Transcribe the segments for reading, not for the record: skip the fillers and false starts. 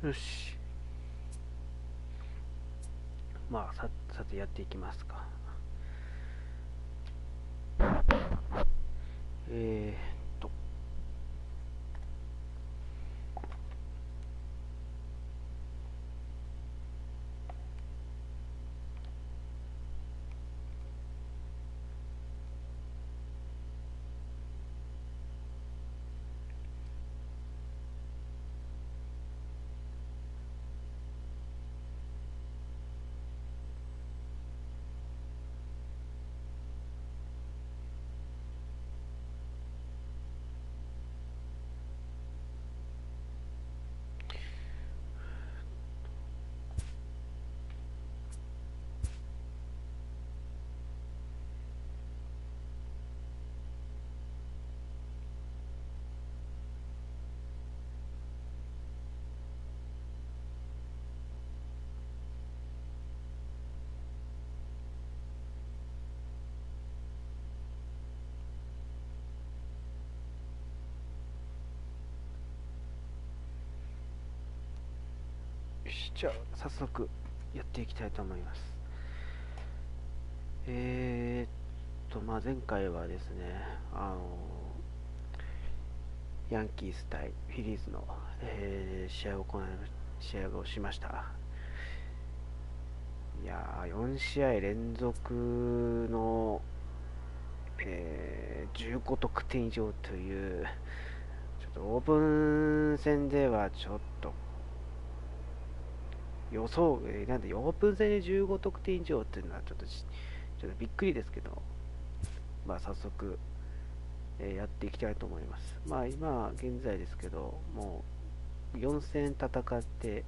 よし。まあ、さてやっていきますか。えーっと、じゃあ早速やっていきたいと思います。まあ前回はですね、ヤンキース対フィリーズの、試合をしました。いやー、4試合連続の、15得点以上という、ちょっとオープン戦ではちょっとなんでオープン戦で15得点以上っていうのはちょっとびっくりですけど、まあ早速、やっていきたいと思います。まあ今現在ですけど、もう4戦戦って、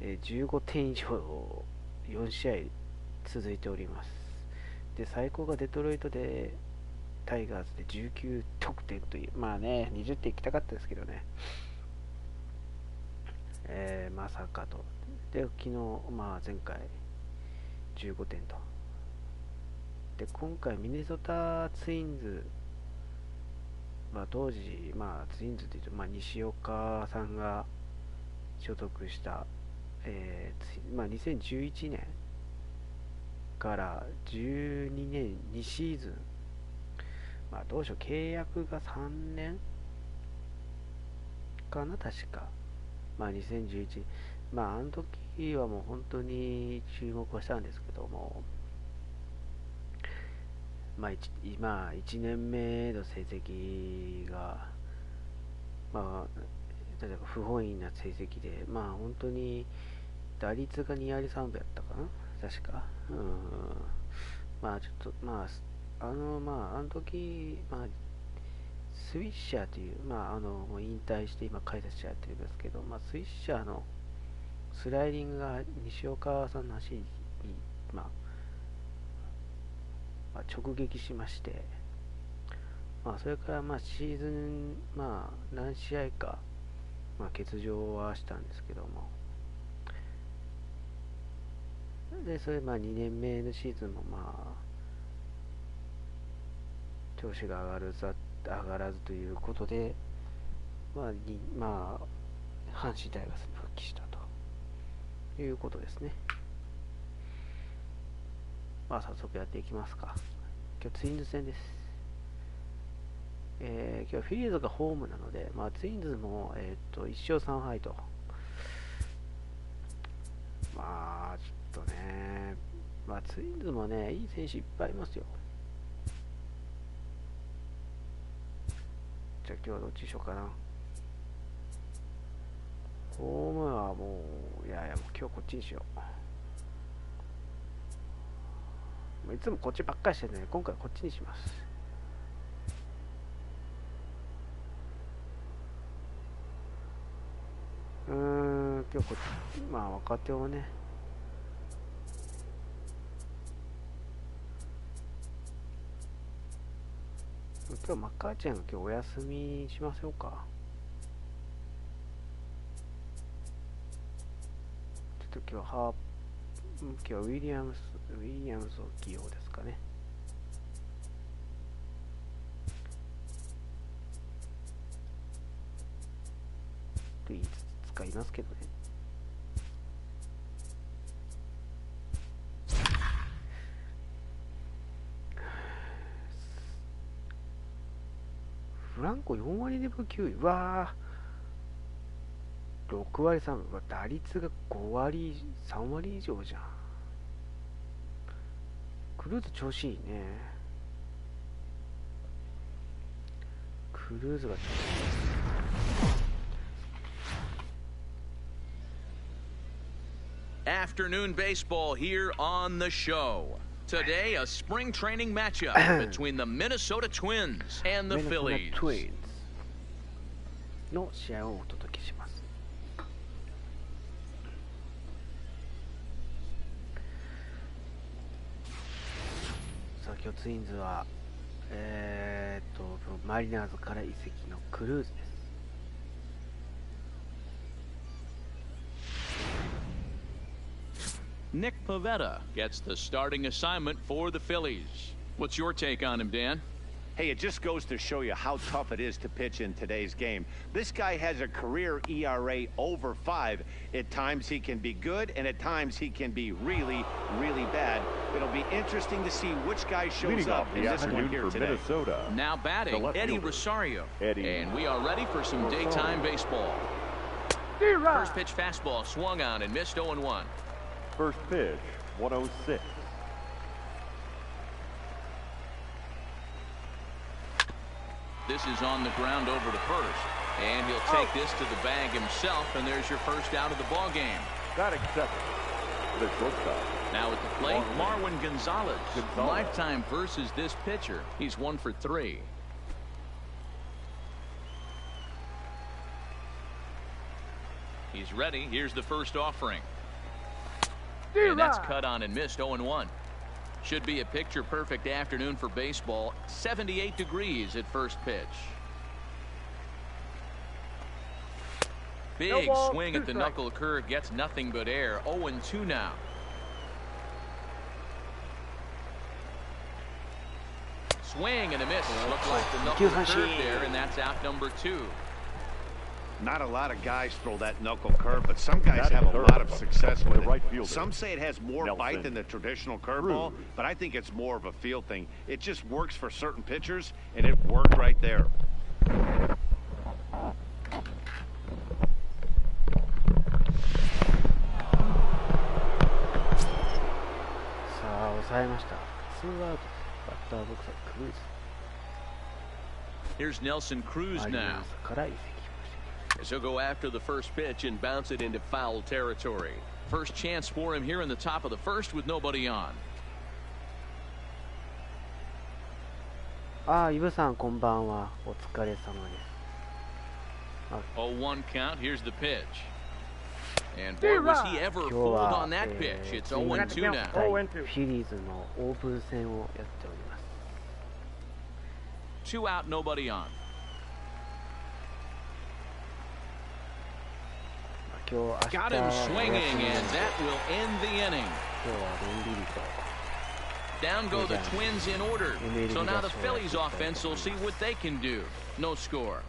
15点以上4試合続いております。で、最高がデトロイトでタイガースで19得点という、まあね、20点いきたかったですけどね、まさかと。で、昨日、まあ前回15点と。で、今回ミネソタツインズ、まあ当時、まあツインズというと、まあ西岡さんが所属した、まあ2011年から12年2シーズン、まあ当初契約が3年かな、確か。まあ2011、まああの時はもう本当に注目はしたんですけども、まあ 1年目の成績が、まあ、例えば不本意な成績で、まあ本当に打率が2割3分やったかな、確か。まあちょっと、まああの時、まあスイッシャーという、まあもう引退して今解説者やってるんですけど、まあスイッシャーのスライディングが西岡さんの足に、まあ、直撃しまして、まあそれからまあシーズン、まあ何試合か、まあ欠場はしたんですけども、で、それまあ2年目のシーズンもまあ、調子が上がらずということで、まあ、阪神タイガースに復帰したということですね。まあ早速やっていきますか。今日ツインズ戦です。今日はフィリーズがホームなので、まあツインズも、1勝3敗と。まあちょっとね、まあツインズもね、いい選手いっぱいいますよ。じゃあ今日はどっちにしようかな。ホームはもう、いやもう今日こっちにしよう。いつもこっちばっかりしてるね。今回こっちにします。今日こっち、まあ若手をね、今日マッカーチェンが今日お休みしましょうか。ちょっと今日はウィリアムスを起用ですかね。と言いつつかいますけどね。フランコ4割2分9厘、うわー、6割3分、打率が5割3割以上じゃん。クルーズ調子いいね。クルーズが調子いい。Afternoon baseball here on the show. Today, a spring training matchup between the Minnesota Twins and the Phillies. の試合をお届けします。さあ、今日ツインズはマリナーズから移籍のクルーズです。Nick Pivetta gets the starting assignment for the Phillies. What's your take on him, Dan? Hey, it just goes to show you how tough it is to pitch in today's game. This guy has a career ERA over 5. At times he can be good, and at times he can be really, really bad. It'll be interesting to see which guy shows up in this one here today. Minnesota. Now batting, Eddie Rosario. And we are ready for some daytime baseball. First pitch fastball swung on and missed 0-1. First pitch, 106. This is on the ground over to first, and he'll take this to the bag himself, and there's your first out of the ball game. Got accepted. The shortstop. Now at the plate, Marwin Gonzalez. Lifetime versus this pitcher. He's 1 for 3. He's ready. Here's the first offering. And that's cut on and missed 0-1. Should be a picture-perfect afternoon for baseball. 78 degrees at first pitch. Big swing at the knuckle curve. Gets nothing but air. 0-2 now. Swing and a miss. Looked like the knuckle curve there, and that's out number 2. Not a lot of guys throw that knuckle curve, but some guys have a lot of success with it. Some say it has more bite than the traditional curveball, but I think it's more of a feel thing. It just works for certain pitchers, and it worked right there. Here's Nelson Cruz now. As he'll go after the first pitch and bounce it into foul territory. First chance for him here in the top of the first with nobody on. イブさんこんばんは。お疲れ様です。0-1 count. Here's the pitch. And boy, was he ever fooled on that pitch. It's 0-2 now. フィリーズのオープン戦をやっております。 2 out, nobody on. Got him swinging, and that will end the inning. Down go the Twins in order. So now the Phillies offense will see what they can do. No score.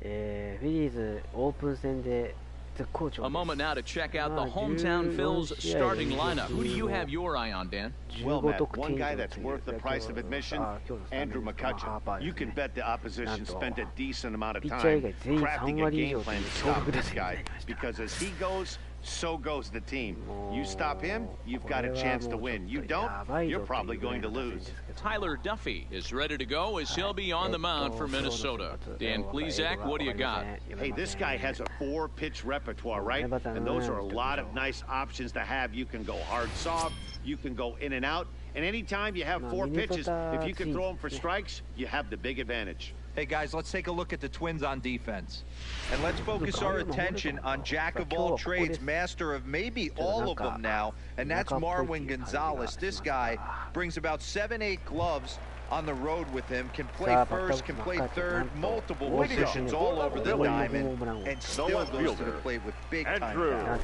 フィリーズオープン戦で絶好調です。 A moment now to check out the hometown Phils starting lineup. Who do you have your eye on, Dan? Well, Matt, one guy that's worth the price of admission, Andrew McCutchen. You can bet the opposition spent a decent amount of time crafting a game plan to stop this guy. Because as he goes, so goes the team. You stop him, you've got a chance to win. You don't, you're probably going to lose. Tyler Duffy is ready to go as he'll be on the mound for Minnesota. Dan Plesac, what do you got? Hey, this guy has a 4-pitch repertoire, right? And those are a lot of nice options to have. You can go hard soft, you can go in and out. And anytime you have 4 pitches, if you can throw them for strikes, you have the big advantage. Hey guys, let's take a look at the Twins on defense. And let's focus our attention on jack of all trades, master of maybe all of them now, and that's Marwin Gonzalez. This guy brings about 7-8 gloves on the road with him, can play first, can play third, multiple positions all over the diamond, and still goes to the plate with big time power.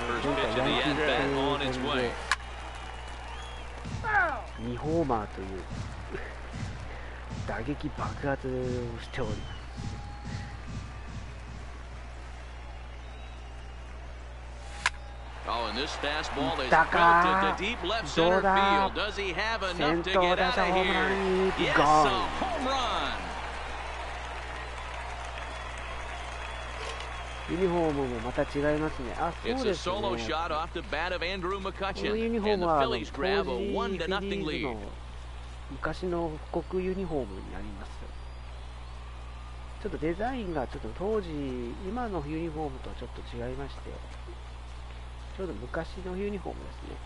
First pitch of the at-bat on its way. 2ホーマーという打撃爆発をしております。And this fastball is belted to deep left center field. Does he have enough to get out of here? Yes, a home run. ユニフォームもまた違いますね。あ、そう It's で a すね。 solo shot off the bat of Andrew この McCutcheon, ユニフォー and ム the は Phillies grab a 当時 1 to フィリー nothing ズ lead. の昔の国ユニフォームになります。ちょっとデザインがちょっと当時今のユニフォームとはちょっと違いまして、ちょうど昔のユニフォームですね。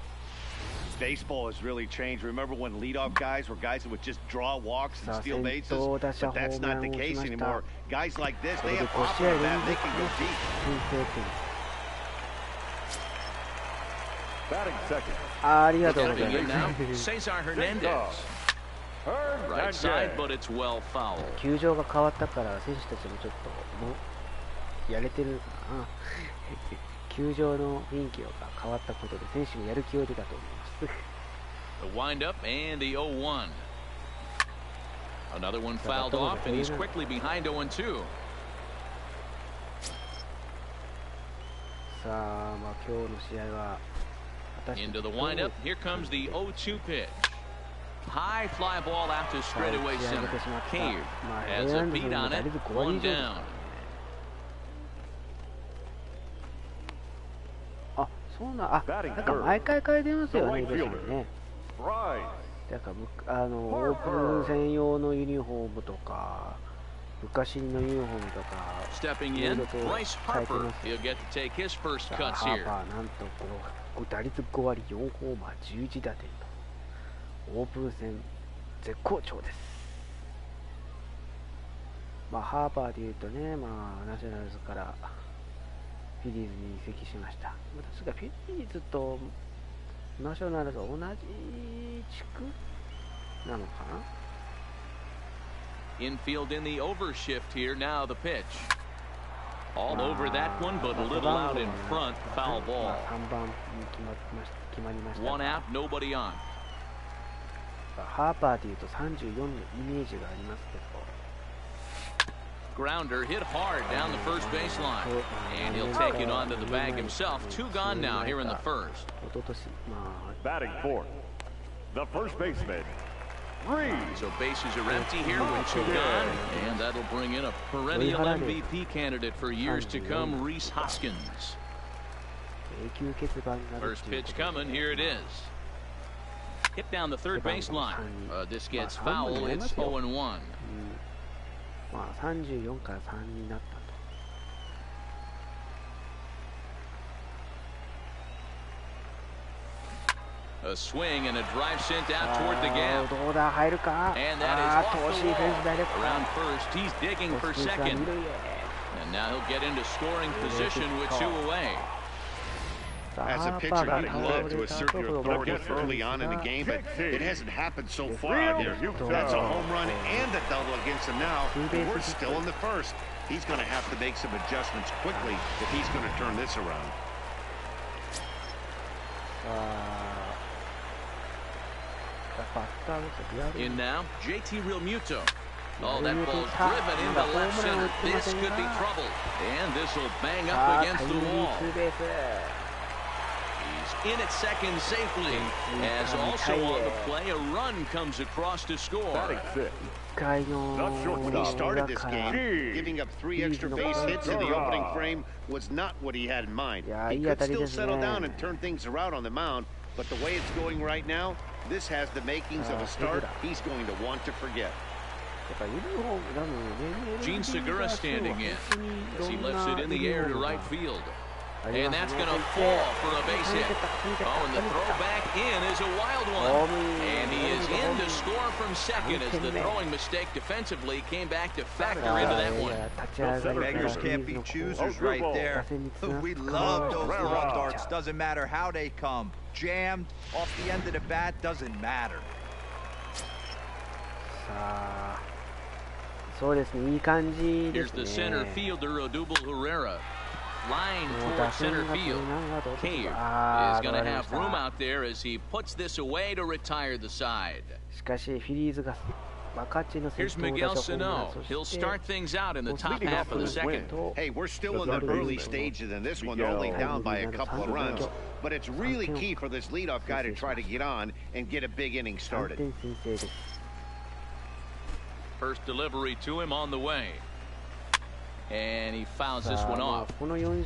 Baseball has really changed. Remember when leadoff guys were guys that would just draw walks and steal bases? But that's not the case anymore. Guys like this, they have pop in the bat, they can go deep. Batting second. ありがとうござい Stepping in ま now, す。 Cesar Hernandez. Right side, but it's well fouled. 球場が変わったから選手たちもちょっとやれてるかな。球場の雰囲気が変わったことで選手もやる気が出たと思います。The windup and the 0-1. Another one fouled off, and he's quickly behind 0-2. さあ、まあ今日の試合は Into the windup. Here comes the 0-2 pitch. High fly ball out to straightaway center. Cave has a beat on it. One down. あ、そうな、あ、なんか毎回変えてますよね、ベシね。なんかオープン戦用のユニフォームとか、昔のユニフォームとか、Stepping いろい in, ろと変えて Bryce ます。 Harper. He'll get to take his first ハ cuts ー here. パーなんと打率5割4ホーマー11打点とオープン戦絶好調です。まあハーパーでいうとね、まあナショナルズからフィリーズに移籍しました。確かフィリーズとナショナルズは同じ地区なのかな。 Infield in the overshift here. Now the pitch. All over that one, but a little out in front. Foul ball. 3番に決まりました。 One out, nobody on. ハーパーでいうと34のイメージがありますけど。 Grounder hit hard down the first baseline, and he'll take it onto the bag himself. 2 gone now here in the first. Batting fourth, the first baseman. So bases are empty here with 2 gone, and that'll bring in a perennial MVP candidate for years to come, Rhys Hoskins. First pitch coming, here it is. Hit down the third baseline. This gets foul, it's 0-1. まあ34から3になったと。 A swing and a drive sent out toward the gap. どうだ入るか。 And that is off 遠 the しいフェンス wall. ダイレクト。 Around first, he's digging for second. And now he'll get into scoring position with 2 away. As a pitcher, you'd love to assert your authority early on in the game, but it hasn't happened so far out there. That's a home run and a double against him now. We're still in the first. He's going to have to make some adjustments quickly if he's going to turn this around. In now, JT Realmuto. Oh, that ball's driven into left center. This could be trouble. And this will bang up against the wall. He's in at second safely. As also on the play, a run comes across to score. When he started this game, giving up 3 extra base hits in the opening frame was not what he had in mind. He could still settle down and turn things around on the mound, but the way it's going right now, this has the makings of a start he's going to want to forget. Gene Segura standing in as he lifts it in the air to right field. And that's going to fall for a base hit. Oh, and the throw back in is a wild one. And he is in to score from second as the throwing mistake defensively came back to factor into that one. Beggars can't be choosers right there. We love those long darts. Doesn't matter how they come. Jammed off the end of the bat, doesn't matter. そうですね、いい感じです Here's ね。 the center fielder, Odubel Herrera. Line toward center field. Cave is going to have room out there as he puts this away to retire the side. しかしフィリーズが Here's Miguel Sano. He'll start things out in the top half of the second. Hey, we're still in the early stages in this one, only down by a couple of runs. But it's really key for this leadoff guy to try to get on and get a big inning started. First delivery to him on the way. And he fouls this one off. この5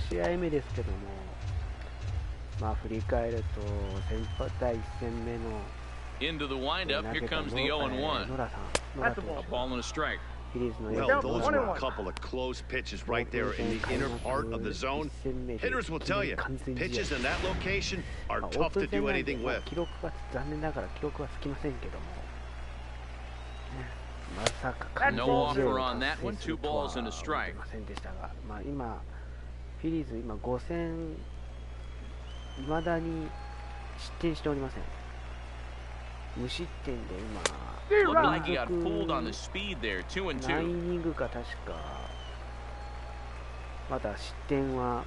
試合目ですけども、まあ振り返ると第1戦目の Into the windup, here comes the 0-1. A ball and a strike. Well, those were a couple of close pitches right there in the inner part of the zone. Hitters will tell you, pitches in that location are tough to do anything with. 残念ながら記録はつきませんけども、まさか No offer on that one. 2 balls and a strike. ませんでしたが、まあ今フィリーズ今5戦未だに失点しておりません。無失点で今 Looked like he got pulled on the speed there. 2-2. 何イニングか確かまだ失点は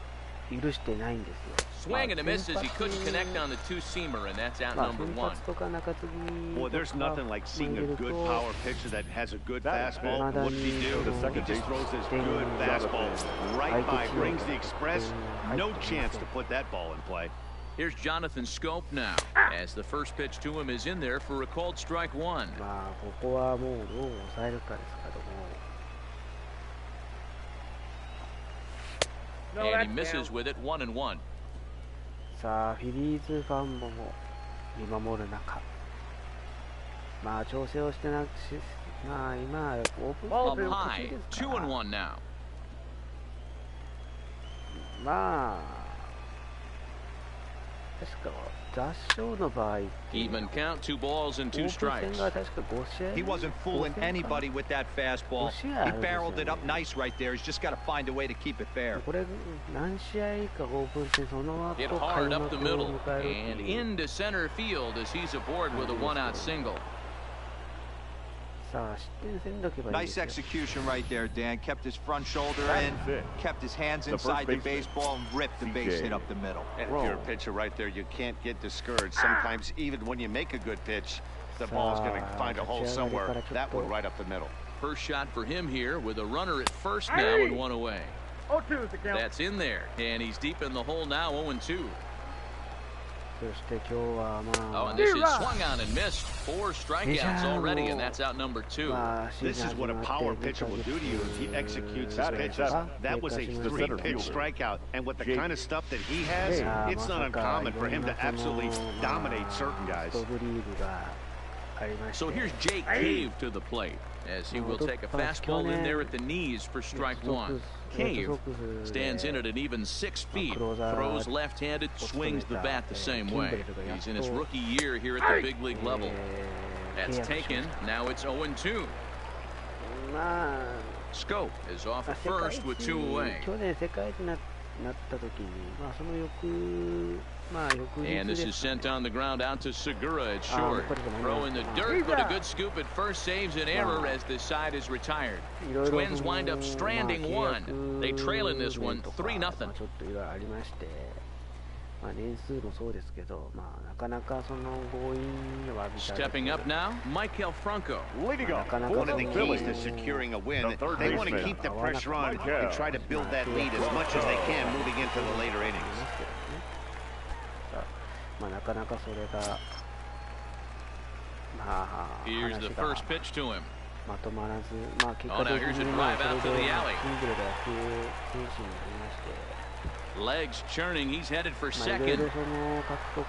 許してないんですよ。 Swing and a miss as he couldn't connect on the two-seamer, and that's out number 1. Boy, there's nothing like seeing a good power pitcher that has a good fastball. What does he do? He just throws this good fastball right by, brings the express. No chance to put that ball in play. Here's Jonathan Scope now, as the first pitch to him is in there for a called strike 1. まあここはもうどう抑えるかですけども。 And he misses with it, 1-1. さあフィリーズファンも見守る中、まあ調整をしてなくし、まあ今オープン Up high, 2-1 now. まあ確か雑賞の場合 Even count, 2 balls and 2 オープン strikes. 戦が確か5試合 He wasn't fooling anybody with that fastball. He barreled it up nice right there. He's just got to find a way to keep it fair. これ何試合かオープン戦その後 Hit 開 hard 幕 up を the middle 迎える and っていう into center field as he's aboard with a 1-out single. さあ失点せんどけばいいです Nice よ execution right there, Dan. Kept his front shoulder in, kept his hands inside the baseball, and ripped the base hit up the middle. And if you're a pitcher right there, you can't get discouraged. Sometimes even when you make a good pitch, the ball's going to find a hole somewhere. That one right up the middle. First shot for him here with a runner at first now and 1 away. That's in there, and he's deep in the hole now, 0-2. そして今日はま Oh, あ and this is swung on and missed. 4 strikeouts already, and that's out number 2. This is what a power pitcher will do to you if he executes his pitches. That was a 3-pitch strikeout, and with the kind of stuff that he has, it's not uncommon for him to absolutely dominate certain guys. So here's Jake Cave to the plate, as he will take a fastball in there at the knees for strike 1. Cave stands in at an even 6 feet, throws left-handed, swings the bat the same way. He's in his rookie year here at the big league level. That's taken. Now it's 0-2. Scope is off at first with 2 away. 去年世界一になった時に、まあその翌日 And this is sent on the ground out to Segura at short. Throw in the dirt, but a good scoop at first saves an error as this side is retired. Twins wind up stranding 1. They trail in this one 3-0. ちょっといろいろありまして、まあ年数もそうですけど、まあなかなかその強引は見たい。 Stepping up now, Michael Franco. Leading up, One of the keys to securing a win, they want to keep the pressure on and try to build that lead as much as they can moving into the later innings. まあなかなかそれがまあ Here's the 話が first pitch to him. まとまらず、まあ結 Oh, 果 now 的 here's a にまあ drive out そ to れ the で alley. シングルで野球選手になりまして。 Legs churning, he's headed for まあいろい second. ろその獲得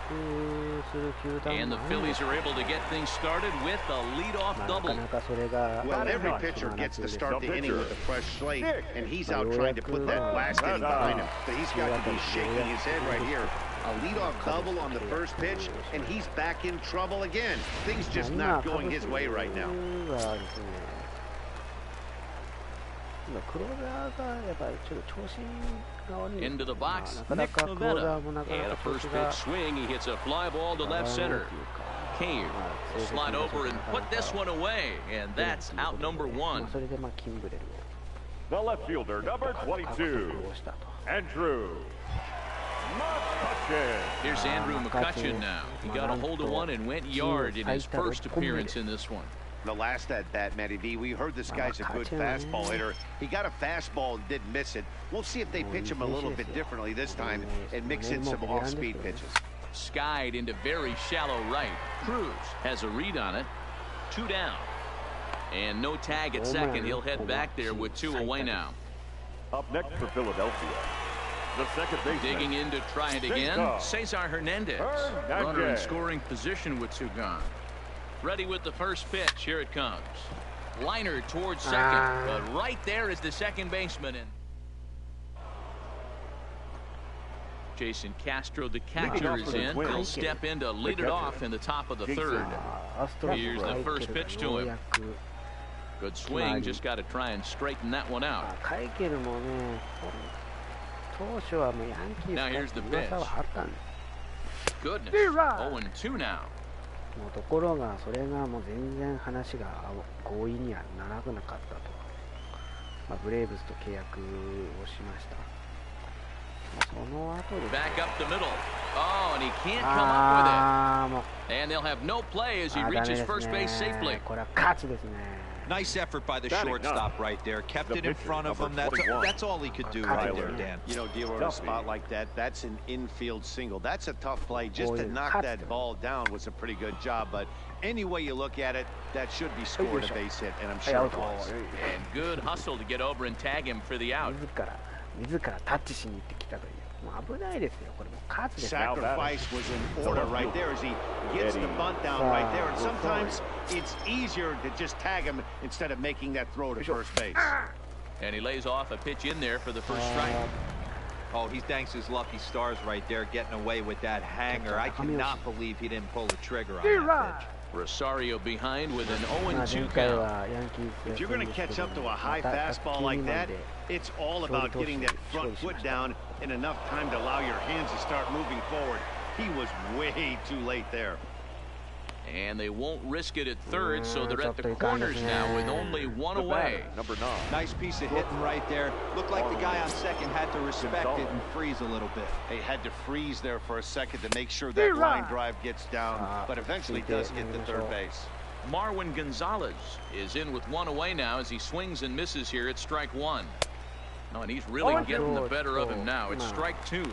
する球団 And も the あるんで Phillies す are able to get things started with a leadoff まあな double. かなかそれが Well, every pitcher gets to start the inning with a fresh slate, and he's out trying to put that last inning behind him. But he's got to be shaking his head right here. A leadoff double on the first pitch, and he's back in trouble again. Things just not going his way right now. 今クローザーがやっぱりちょっと調子が悪いんです Into the まあ box, なかな Nick かクローザ Pavetta. ーもなか And な a か調 first 子が pitch swing, he hits a fly ball to 上がら left ないと center. いうか Cave まあ will slide over and put this one away, and that's out number まあ 1. それでまあキンブレル The left fielder, number を獲 22, 得をしたと Andrew McCutchen. Here's Andrew McCutchen now. He got a hold of one and went yard in his first appearance in this one. The last at bat, Matty V, we heard this guy's a good fastball hitter. He got a fastball and didn't miss it. We'll see if they pitch him a little bit differently this time and mix in some off-speed pitches. Skied into very shallow right. Cruz has a read on it. 2 down. And no tag at second. He'll head back there with 2 away now. Up next for Philadelphia, the second baseman. Digging in to try it again, Cesar Hernandez. Runner in scoring position with 2 gone. Ready with the first pitch. Here it comes. Liner towards second, but right there is the second baseman. And Jason Castro, the catcher, is in. He'll step in to lead it off in the top of the 3rd. Here's the first pitch to him. Good swing, just got to try and straighten that one out. Now here's the pitch. Goodness, 0-2 now. ところがそれがもう全然話が合意にはならなかったと、ブレーブスと契約をしました。その後です。 Back up the middle. Oh, and he can't come up with it. And they'll have no play as he reaches first base safely. これは勝ちですね。 Nice effort by the shortstop right there. Kept it in front of him. That's all he could do right there, Dan. You know, dealer in a spot like that, that's an infield single. That's a tough play. Just to knock that ball down was a pretty good job. But any way you look at it, that should be scored a base hit, and I'm sure it was. And good hustle to get over and tag him for the out. 自らタッチしに行ってきたという。もう危ないですよ。これもう勝つです。 Sacrifice was in order right there as he gets the bunt down right there. And sometimes it's easier to just tag him instead of making that throw to first base. And he lays off a pitch in there for the first strike. Oh, he thanks his lucky stars right there, getting away with that hanger. I cannot believe he didn't pull the trigger on that pitch. Rosario behind with an 0-2 count. If you're going to catch up to a high fastball like that, it's all about getting that front foot down in enough time to allow your hands to start moving forward. He was way too late there. And they won't risk it at third, so they're at the corners now with only 1 away. Number 9. Nice piece of hitting right there. Looked like the guy on second had to respect it and freeze a little bit. They had to freeze there for a second to make sure that line drive gets down, but eventually does get to third base. Marwin Gonzalez is in with 1 away now as he swings and misses here at strike 1. Oh, and he's really getting the better of him now. It's strike 2.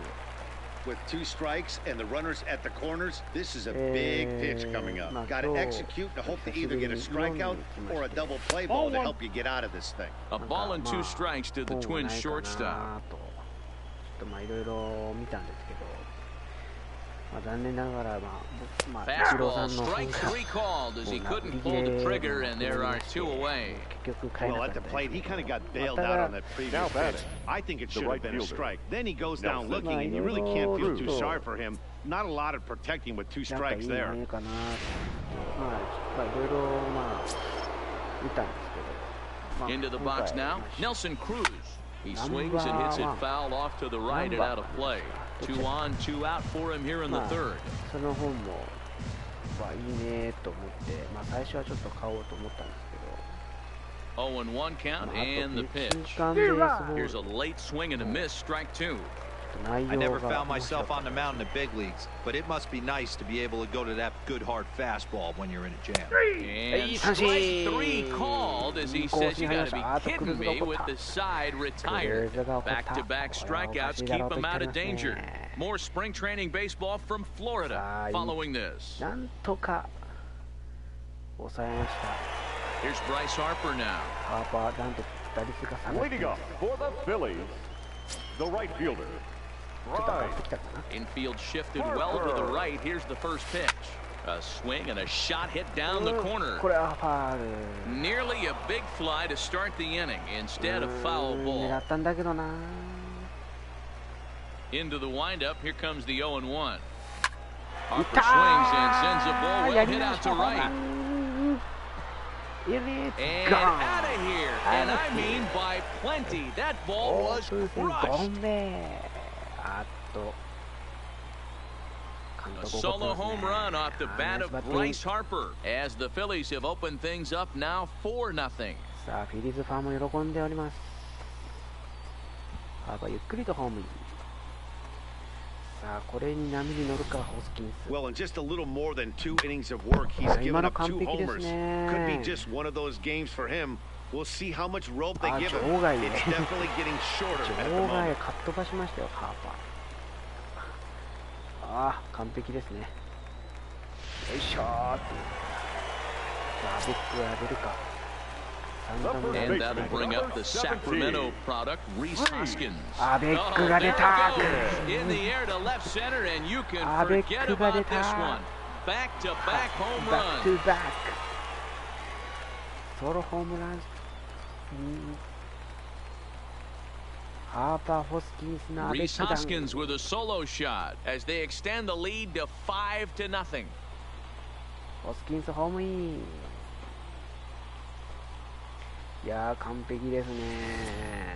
With 2 strikes and the runners at the corners, this is a big pitch coming up. Got to execute to hope to either get a strikeout or a double play ball to help you get out of this thing. A ball and 2 strikes to the Twins shortstop. いろいろ見たんですけど、残念ながらFastball, strike 3 called as he couldn't pull the trigger, and there are 2 away. Well, at the plate, he kind of got bailed out on that previous pitch. I think it should have been a strike. Then he goes down looking, and you really can't feel too sorry for him. Not a lot of protecting with 2 strikes there. Into the box now, Nelson Cruz. He swings and hits it foul off to the right and out of play. 2 on, 2 out for him here in the 3rd. その本もいいねと思って、最初はちょっと買おうと思ったんですけど。 0-1 count and the pitch. Here's a late swing and a miss, strike 2. I never found myself on the mound in the big leagues, but it must be nice to be able to go to that good hard fastball when you're in a jam. And strike 3 called as he says, you gotta be kidding me, with the side retired. Back-to-back strikeouts keep him out of danger. More spring training baseball from Florida following this. なんとか抑えました。 Here's Bryce Harper now. ハーパーなんと打率が下がって Leading up for the Phillies, the right fielder. Infield shifted well to the right. Here's the first pitch. A swing and a shot hit down the corner. Nearly a big fly to start the inning instead of foul ball. Into the windup. Here comes the 0-1. Harper swings and sends a ball well hit out to right. And out of here. And I mean by plenty. That ball was crushed. A solo home run off the bat of Bryce Harper as the Phillies have opened things up now 4-0. さあフィリーズファンも喜んでおります。ハーパーゆっくりとホームイン。さあこれに波に乗るかホスキンス。 Well, in just a little more than 2 innings of work, he's given up 2 homers. Could be just one of those games for him. We'll see how much rope they give him. It's definitely getting shorter at the 場外 moment. かっ飛ばしましたよハーパー。ああ完璧ですね。よいしょーって。さあベックが出るか。 And that'll bring up the Sacramento product, Rhys Hoskins. あベックが出た。 In the air to left center, and you can forget about this one. Back-to-back home バックト runs. ゥバック。ソロホームラン。ハーパー・ホスキンスのアベッ Rhys ク弾。 Hoskins with a solo shot as they extend the lead to 5-0. ホスキンスホームイン。いやー完璧ですね。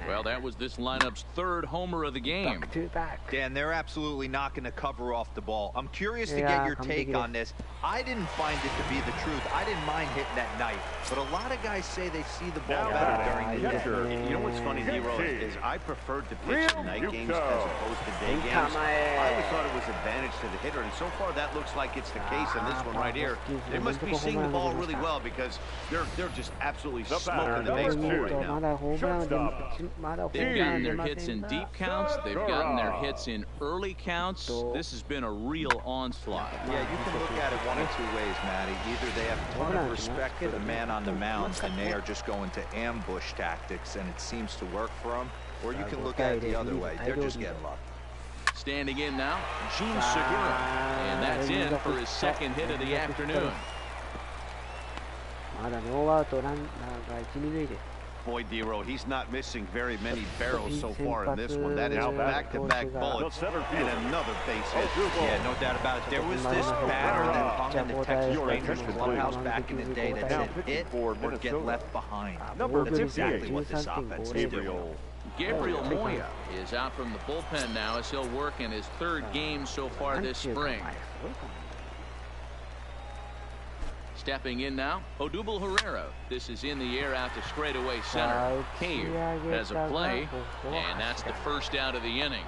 Well, that was this lineup's 3rd homer of the game. Back to back. Dan, they're absolutely not going to cover off the ball. I'm curious to get your take on this. I didn't find it to be the truth. I didn't mind hitting that knife, but a lot of guys say they see the ball better during the day. You know what's funny, Hero, is I preferred to pitch in night games as opposed to day games. I always thought it was advantage to the hitter, and so far that looks like it's the case in this one right here. They must be seeing the ball really well because they're just absolutely smoking the baseball right now. They've gotten their hits in deep counts. They've gotten their hits in early counts. This has been a real onslaught. Yeah, you can look at it one of 2 ways, Matty. Either they have a ton of respect for the man on the mound and they are just going to ambush tactics and it seems to work for them, or you can look at it the other way. They're just getting lucky. Standing in now, Gene Segura. And that's in for his 2nd hit of the afternoon. まだノーアウトランナーが1、2塁です。 Boy, Dero, he's not missing very many barrels so far in this one. That is back-to-back bullets and another base hit. Yeah, no doubt about it. There was this batter that hung in the Texas Rangers clubhouse back in the day that said hit or get left behind. That's exactly what this offense is doing. Gabriel Moya is out from the bullpen now as he'll work in his 3rd game so far this spring. Stepping in now, Odubel Herrera. This is in the air out to straightaway center. Cave has a play, and that's the 1st out of the inning.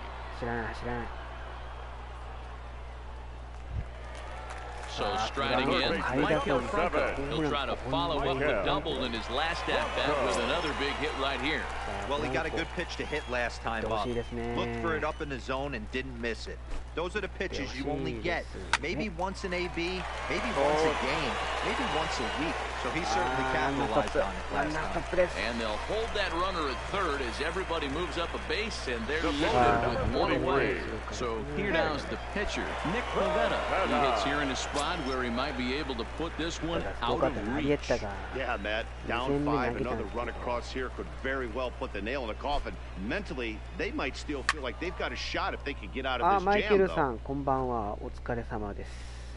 So striding in, Michael Franco. He'll try to follow up a double in his last at-bat with another big hit right here. Well, he got a good pitch to hit last time up. Looked for it up in the zone and didn't miss it. Those are the pitches you only get maybe once in AB, maybe once a game, maybe once a week. So he certainly capitalized on it last time. And they'll hold that runner at 3rd as everybody moves up a base, and they're loaded with 1 away. So here now's the pitcher, Nick Pivetta. He hits here in a spot where he might be able to put this one out of reach. Yeah, Matt, down 5, another run across here could very well put the nail in the coffin. Mentally, they might still feel like they've got a shot if they could get out of this jam, though. さんこんばんはお疲れ様です。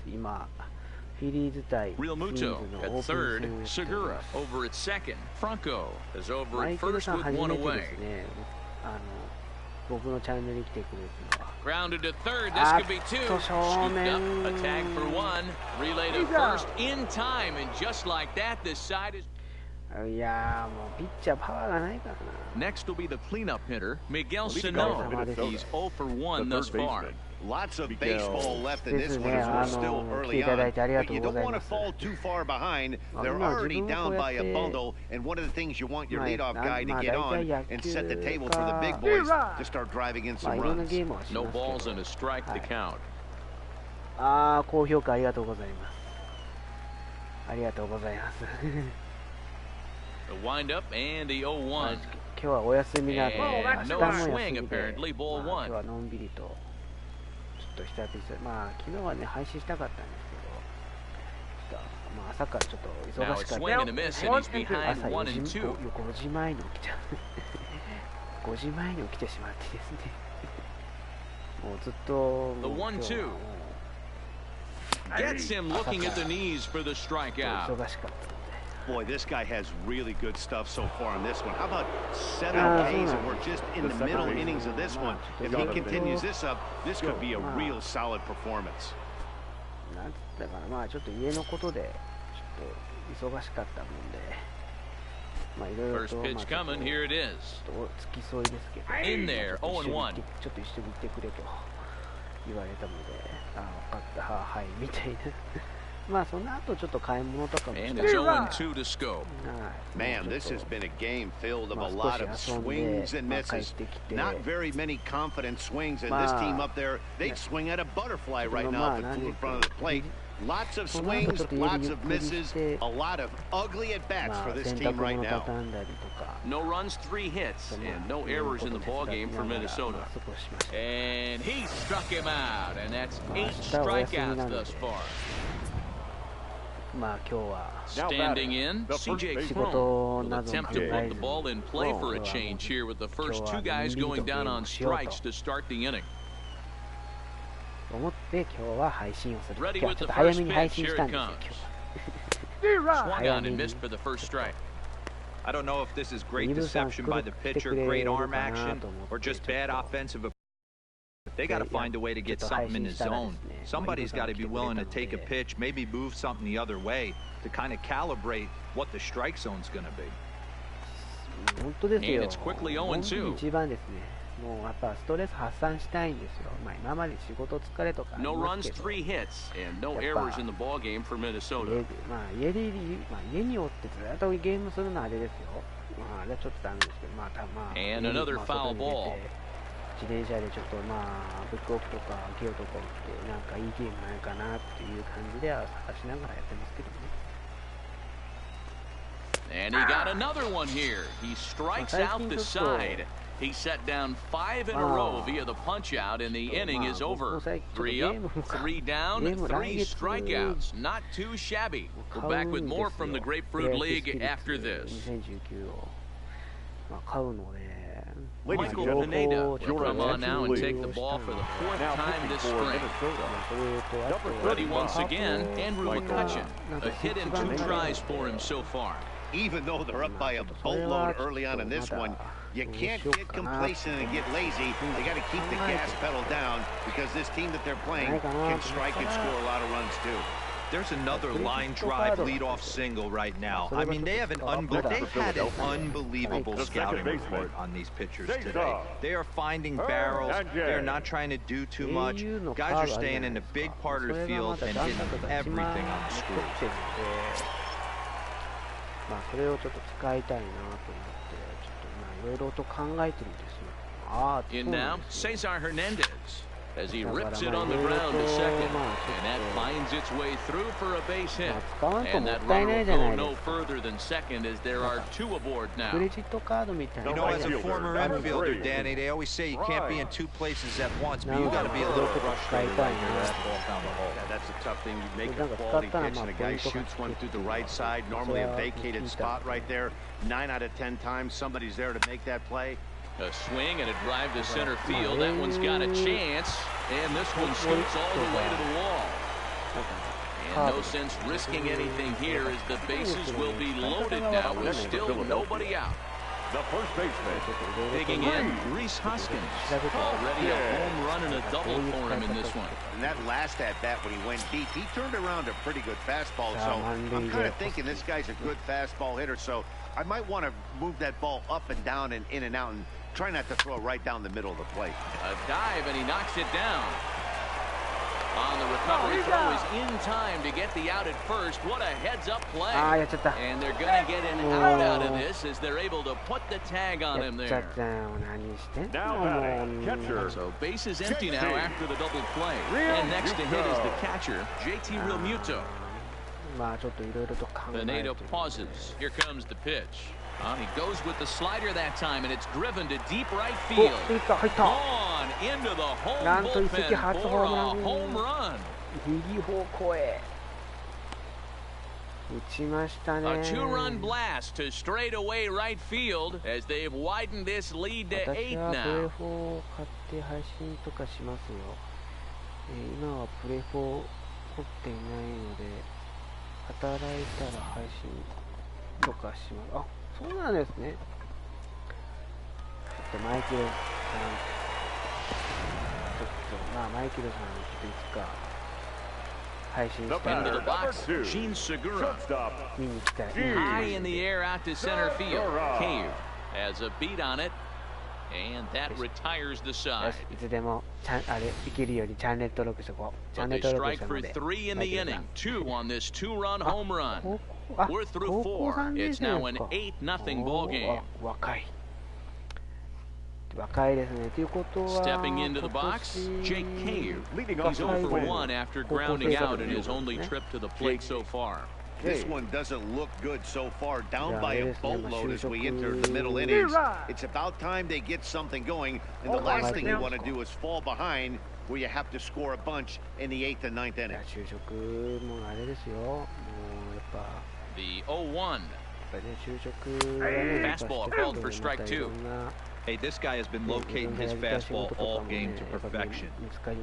今フィリーズ対 Real Muto at 3rd, Segura over at 2nd. Franco is over at 1st with 1 away. 僕のチャンネルに来てくれるのは Grounded to 3rd. This could be 2. Scooped up, a tag for 1. Relay to 1st in time, and just like that, this side is. いやーもうピッチャーパワーがないからな。 Next will be the cleanup hitter, Miguel Sano. He's 0 for 1 thus far. Lots of baseball left in this one as we're still early on, but you don't want to fall too far behind. They're already down by a bundle, and one of the things you want your leadoff guy to get on and set the table for the big boys to start driving in some runs. No balls and a strike to count. 高評価ありがとうございます。ありがとうございます。The windup and the 0-1. 今日はお休みなんで、明日も休みで、今日はのんびりと。ちょっと久々、まあ昨日はね配信したかったんですけど、まあ朝からちょっと忙しかった。朝5時前に起きちゃう。5時前に起きてしまってですね。もうずっと。The 1-2 gets him looking at the knees for the strikeout. 忙しかった。 Boy, this guy has really good stuff so far in this one. How about 7 Ks and we're just in the middle innings of this one. If he continues this up, this could be a real solid performance. なんだからまあちょっと家のことでちょっと忙しかったもんで、まあいろいろとまあちょっと付き添いですけど、In there, 0-1. ちょっと一緒に行ってくれと言われたので、ああ、分かった、はいみたいな。まあその後ちょっと買い物とかもして、Man, this has been a game filled of a lot of swings and misses. Not very many confident swings, and this team up there, they'd swing at a butterfly right now if it flew in front of the plate. Lots of swings, lots of misses, a lot of ugly at-bats for this team right now. No runs, 3 hits, and no errors in the ballgame for Minnesota. And he struck him out, and that's 8 strikeouts thus far. Standing in, CJ Cron will attempt to put the ball in play for a change here with the first 2 guys going down on strikes to start the inning. 思って今日は配信をする。今 Ready 日は with ちょっ the と早 first めに配 pitch. 信し Here たん it ですよ。 comes. Swung on and missed for the first strike. I don't know if this is great deception by the pitcher, great arm action, or just bad offensive. They got to find a way to get something in his zone. Somebody's got to be willing to take a pitch, maybe move something the other way to kind of calibrate what the strike zone's going to be. 本当ですよ。 And it's quickly 0-2. 一番ですね。もうやっぱストレス発散したいんですよ。まあ今まで仕事疲れとかあり No ま runs, すけど。 3 hits, and no errors in the ball game for Minnesota. まあ家におってずっとゲームするのはあれですよ。まああれはちょっとダメですけど、まあAnd another foul ball. 自転車でちょっとまあブックオフとかゲオとか行ってなんかいいゲームないかなっていう感じでは探しながらやってますけどね。And he got another one here. He strikes out the side. He set down 5 in a row via the punch-out, and the inning is over. 3 up, 3 down, 3 strikeouts. Not too shabby. We're back with more from the Grapefruit League after this. Michael Pineda will come on now and take the ball for the 4th time this spring. Ready once again, Andrew McCutchen. A hit and 2 tries for him so far. Even though they're up by a boatload early on in this one, you can't get complacent and get lazy. They got to keep the gas pedal down because this team that they're playing can strike and score a lot of runs too. There's another line drive leadoff single right now. I mean, they've had an unbelievable scouting report on these pitchers today. They are finding barrels. They're not trying to do too much. Guys are staying in a big part of the field and hitting everything on the screws. まあそれをちょっと使いたいなと思って、ちょっとまあいろいろと考えてるんですよ。ああ、そうなんですね。 In now, Cesar Hernandez. As he rips it on the ground to second, and that finds its way through for a base hit. And that runner will go no further than second as there are 2 aboard now. You know, as a former infielder, Danny, they always say you can't be in 2 places at once, but you got to be a little frustrated when you that ball down the hole. Yeah, that's a tough thing. You make a quality pitch and a guy shoots one through the right side, normally a vacated spot right there. 9 out of 10 times somebody's there to make that play. A swing and a drive to center field. That one's got a chance, and this one scoots all the way to the wall. And no sense risking anything here as the bases will be loaded now with still nobody out. The first baseman. Digging in, Reese Hoskins. Already a home run and a double for him in this one. And that last at-bat when he went deep, he turned around a pretty good fastball. So I'm kind of thinking this guy's a good fastball hitter, so I might want to move that ball up and down and in and out and try not to throw it right down the middle of the plate. A dive, and he knocks it down. On the recovery throw is in time to get the out at first. What a heads-up play. And they're going to get an out of this as they're able to put the tag on him there. Now batting, catcher. So base is empty now after the double play. And next to hit is the catcher, JT Realmuto. Pineda pauses. Here comes the pitch. He goes with the slider that time, and it's driven to deep right field. On into the home bullpen for a home run. A 2-run blast to straightaway right field as they've widened this lead to 8 now. 今はプレフォー持っていないので働いたら配信とかします。あ、そうなんですね。ちょっとマイケルさん、まあマイケルさんちょっといつか配信したら Into the box, Gene Segura. 見に行きたい。 High in the air out to center field. Caillou has a beat on it. And that retires the よ side. し、いつでもあれいけるようにチャンネル登録しとこう。チャン But ネ they ル登録し strike た for ので。 3 in the inning. 2 on this 2-run あ、 home run. 高校、あ、 We're through 高校 4. 3年 It's 生 now で an すか。 8-0 ball game. おー、若い。若いですね。ということは、 Stepping into the box, Jake Cave. Leading He's off 0 for the 1 after grounding out in his only trip to the plate so far. This one doesn't look good so far. Down by a boatload as we enter the middle innings. It's about time they get something going. And the last thing you want to do is fall behind where you have to score a bunch in the 8th and 9th いや inning. 就職もあれですよ。もうやっぱ。 The 0-1. やっぱりね、就職はね、 Fastball called for strike 2. Hey, this guy has been locating his fastball all game to perfection.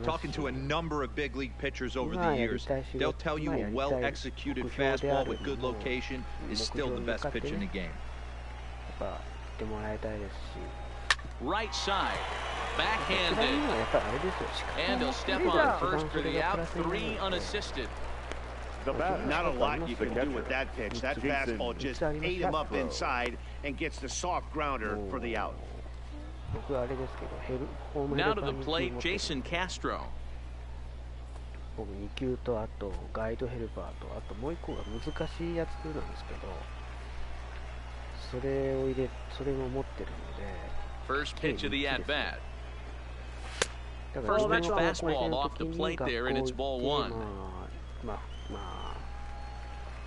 Talking to a number of big league pitchers over the years, they'll tell you a well-executed fastball with good location is still the best pitch in the game. やっぱ言ってもらいたいですし。 Right side. 一番いい Backhanded. のはやっぱりあれですよ。視覚 And の he'll プレ step ーが on 一番 first そ for れ the がプ out. ラスになる 3 unassisted. The bat. Not a lot you The can do with catcher. that pitch. That fastball just ate him up inside and gets the soft grounder for the out. 僕はあれですけど、ホームヘ Now ル to パー the 2 plate, 球持ってる。 Jason Castro. 僕2球とあとガイドヘルパーとあともう1個が難しいやつなんですけど、それも持ってるので。 First pitch of the at-bat. だから First 自分 pitch は fastball 高校 off the 生の時に plate 学校 there, and 行 it's って ball one. まあ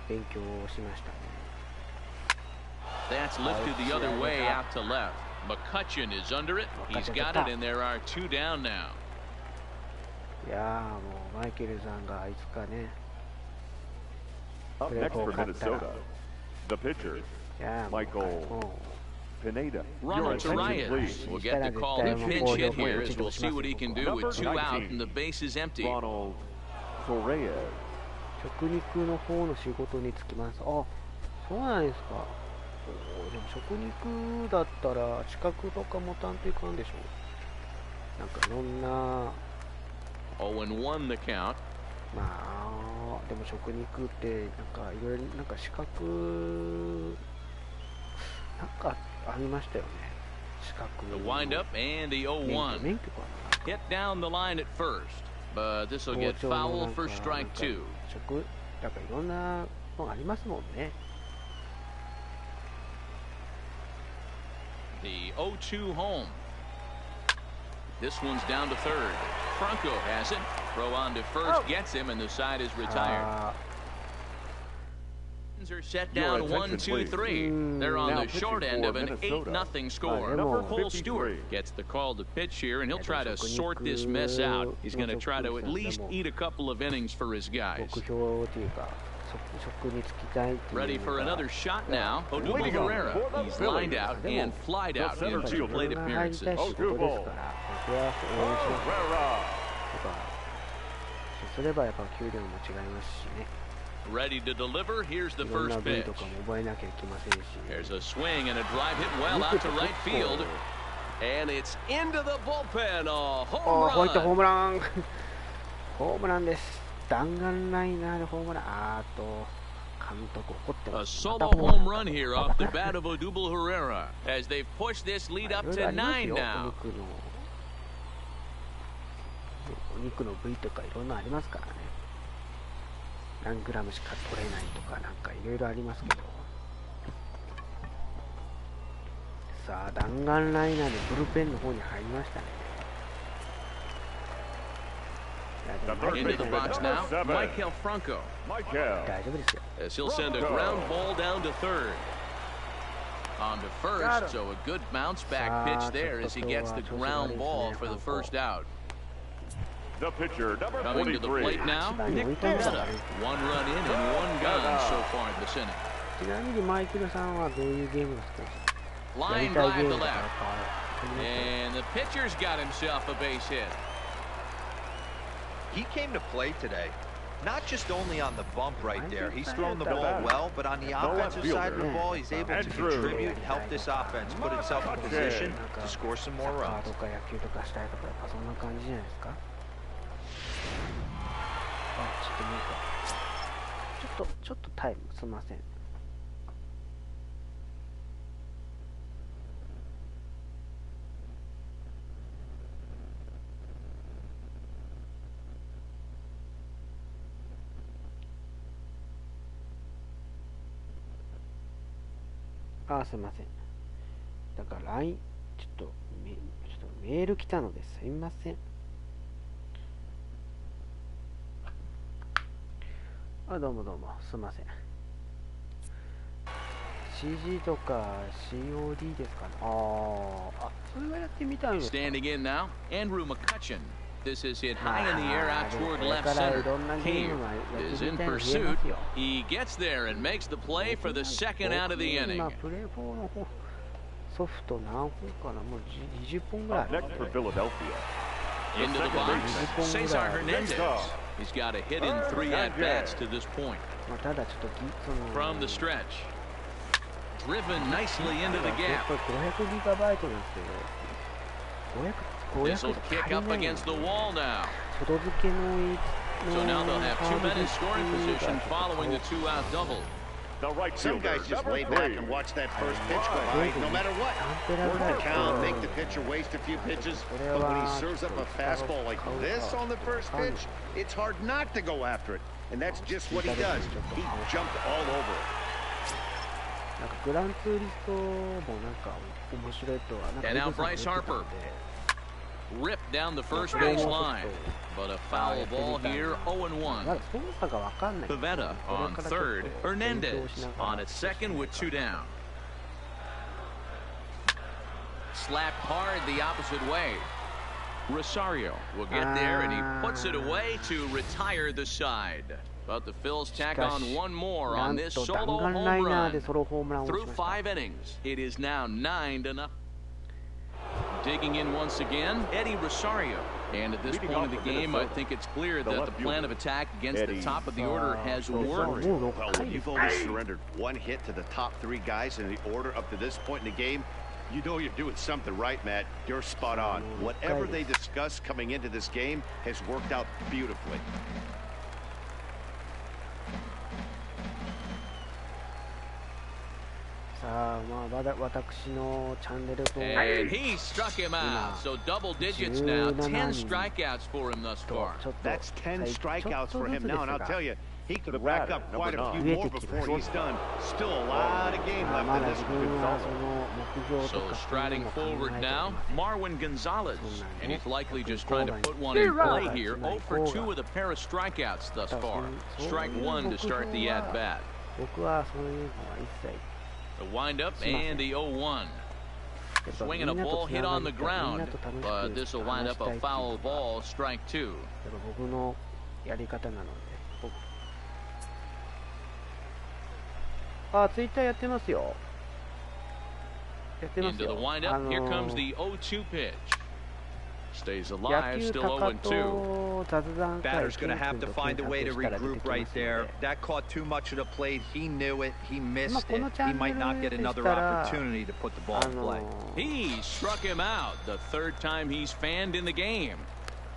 勉強しましたね。 That's lifted the other way out to left. McCutcheon is under it. He's got it, and there are 2 down now. いやーもうマイケルさんがいつかね、 Up next for Minnesota, the pitcher, いやーもう Michael Pineda. Runner to Reyes will get the call to pinch hit here as we'll see what he can do with 2 out and the base is empty. Ronald Torres. 食肉の方の仕事に就きます。あ、そうなんですか。でも食肉だったら資格とか持たんといかんでしょ。なんかいろんな 0-1 the count. まあでも食肉ってなんかいろいろなんか資格なんかありましたよね。資格 The windup and the 0-1. 免許かな。 Hit down the line at first, but this will get foul for strike 2. 食だからいろんなのありますもんね。 The 0-2 home. This one's down to third. Franco has it. Throw on to first gets him, and the side is retired. Are set down 1, 2, 3. They're on the short end of an 8-0 score. Cole Stewart gets the call to pitch here, and he'll try to sort this mess out. He's going to try to at least eat a couple of innings for his guys. 目標というか食に就きたいっていう。 Ready for another shot now. Odubel Herrera. He's lined out and flied out in 2 plate appearances. 仕事ですから、僕は応援します。やっぱそうすればやっぱ給料も違いますしね。 Ready to deliver. Here's the いろん first な部位 pitch. とかも覚えなきゃいけませんし。 There's a swing and a drive hit well out to right field. And it's into the bullpen. A home ホワイトホー run. ムランホームランです。弾丸ライナーでホームラン。あと監督怒ってま A す。 solo home run here off the bat of Odubel Herrera as they've pushed this lead up to 9 now. お肉の部位とかいろんなありますからね。何グラムしか取れないとかなんかいろいろありますけど。さあ弾丸ライナーでブルペンの方に入りましたね。 Into the box now, Michael Franco. 大丈夫ですよ。 As he'll send a ground ball down to third. On to first, so a good bounce back pitch there as he gets the ground ball for the first out. The pitcher, number Coming to the 43. plate now, Nick Pivetta. 1 run in and 1 gone so far in this inning. ちなみにマイケルさんはどういうゲームが好きですか？ Line やりたいゲー drive ム to とかやっ left. ぱあります And the pitcher's got himself a base hit. He came to play today, not just only on the bump right there. He's thrown the ball well, but on the offensive side of the ball, he's able to contribute and help this offense put itself in position to score some サ more ッカー runs. とか野球とかしたいとかやっぱそんな感じじゃないですか？あ、ちょっとなんかちょっとタイムすみません。あ、すいません。だから LINE ちょっとメール来たのですいません。あ、どうもすいません。CG とか COD ですかね。あ、それはやってみたいんですか。 Standing in now, Andrew McCutcheon. This is hit high in the air out toward left center. King is in pursuit. He gets there and makes the play for the second out of the inning. プレー4の方ソフト何本かな、もう20本ぐらい。 Next for Philadelphia. Into the box, Cesar Hernandez. He's got a hit in 3 at-bats to this point. ただちょっとFrom the stretch. Driven nicely into the gap. 500ギガバイトなんですけど、This will kick up against the wall now. 外付けの So now they'll have 2 men in scoring position following the 2-out double. The right Some fielder, guys just number lay back 3. and watch that first pitch go by, no matter what. Work the count, make the pitcher waste a few pitches, but when he serves up a fastball like this on the first pitch, it's hard not to go after it. And that's just what he does. He jumped all over it. なんかグランツーリストもなんか面白いとはなんか And now Bryce Harper. Ripped down the first base line, but a foul ball here, 0-1. Pivetta on third, Hernandez on at second with 2 down. Slapped hard the opposite way. Rosario will get there, and he puts it away to retire the side. But the Phils tack on 1 more on this solo home run. Through 5 innings, it is now 9-0. Digging in once again, Eddie Rosario. And at this point of the game, I think it's clear that the plan of attack against the top of the order has worked. Well, when you've only surrendered 1 hit to the top 3 guys in the order up to this point in the game, you know you're doing something right, Matt. You're spot on. Whatever they discussed coming into this game has worked out beautifully. And he struck him out. So double digits now. 10 strikeouts for him thus far. That's 10 strikeouts for him now, and I'll tell you, he could rack up quite a few more before he's done. Still a lot of game left in this one. So striding forward now, Marwin Gonzalez. And he's likely just trying to put one in play here. 0 for 2 with a pair of strikeouts thus far. Strike 1 to start the at-bat. The windup and the 0-1. Swinging a ball hit on the ground, but this will wind up a foul ball, strike 2. Into the windup, here comes the 0-2 pitch. Stays alive, still 0-2. Batter's going to have to find a way to regroup right there. That caught too much of the plate. He knew it. He missed it. He might not get another opportunity to put the ball in play. He struck him out. The 3rd time he's fanned in the game.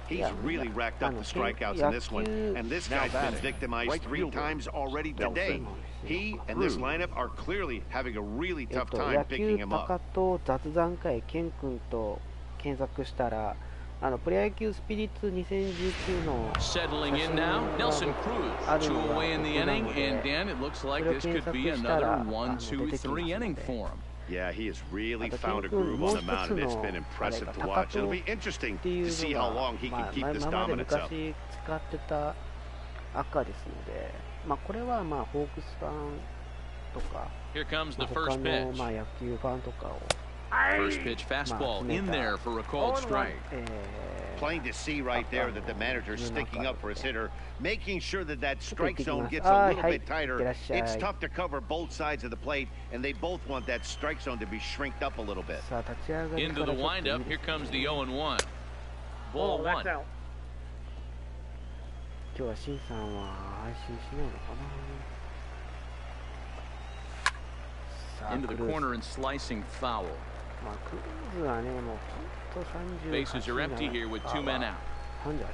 He's really racked up the strikeouts in this one, and this guy's been victimized 3 times already today. He and this lineup are clearly having a really tough time picking him up. 検索したらプロ野球スピリッツ2019の Settling in now, Nelson Cruz. 2 away in the inning, and Dan, it looks like this could be another 1, 2, 3 inning for him. Yeah, he has really found a groove on the mound, and it's been impressive to watch. It'll be interesting to see how long he can keep this dominance up. 昔使ってた赤ですので、これはホークスファンとか Here comes the 他 first の pitch. 野球ファンとかを First pitch fastball in there for a called strike. Plain to see right there that the manager's sticking up for his hitter, making sure that that strike zone gets a little bit tighter. It's tough to cover both sides of the plate, and they both want that strike zone to be shrinked up a little bit. Into the windup, here comes the 0-1. Ball 1. 今日はシンさんは配信しないのかな。 Into the corner and slicing foul. Bases are empty here with 2 men out. 38か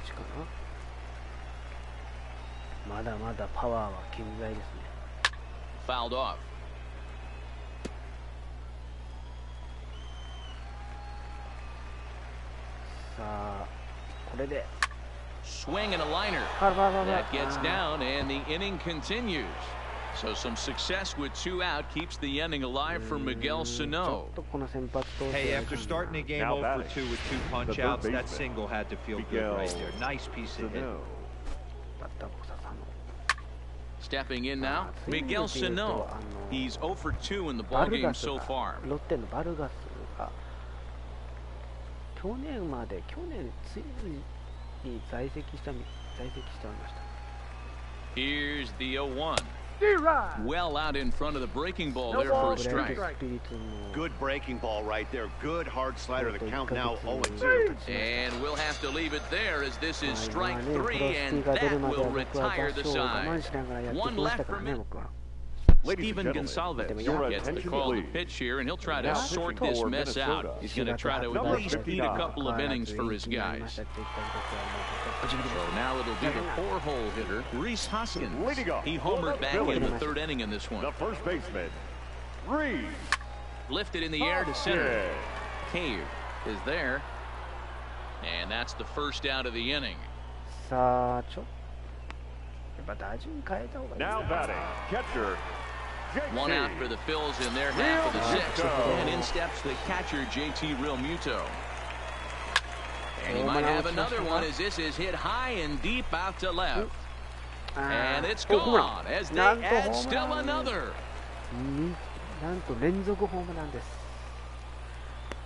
な。まだまだパワーは健在ですね。 Fouled off. さあ、これで Swing and a liner. That gets down, and the inning continues. So some success with 2 out keeps the inning alive for Miguel Sano. Hey, after starting the game 0 for 2 with 2 punch outs, that single had to feel good right there. Nice piece of hit. Stepping in now, Miguel Sano. He's 0 for 2 in the ballgame so far. ロッテのバルガスが去年ついに在籍しておりました。 Here's the 0-1. Well out in front of the breaking ball there for a strike. Good breaking ball right there. Good hard slider. The count now 0-2. And we'll have to leave it there as this is strike 3, and that will retire the side. 1 left for me. Steven Gonsalves gets the call to pitch here, and he'll try to sort this mess out. He's going to try to at least eat a couple of innings for his guys. So now it'll be the 4-hole hitter, Rhys Hoskins. He homered back in the 3rd inning in this one. The first baseman, Rhys. Lifted in the air to center. Cave is there. And that's the first out of the inning. Now batting, catcher. 1 out for the Phils in their half of the 6th. And in steps the catcher, JT Realmuto. And he might have another one as this is hit high and deep out to left. And it's gone as they add still another. なんと連続ホームランです。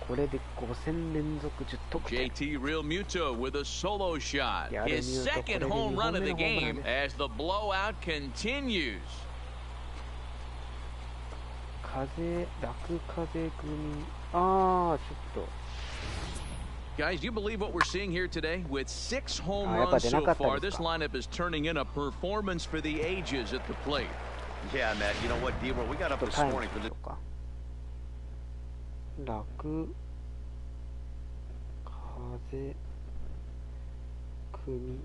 これで5戦連続10得点。 JT Realmuto with a solo shot. His 2nd home run of the game as the blowout continues. 落風組。ああ、ちょっと。Guys, do you believe what we're seeing here today? With 6 home runs so far, this lineup is turning in a performance for the ages at the plate. Yeah, Matt. You know what, D-Roll? We got up this morning for this. 落風組。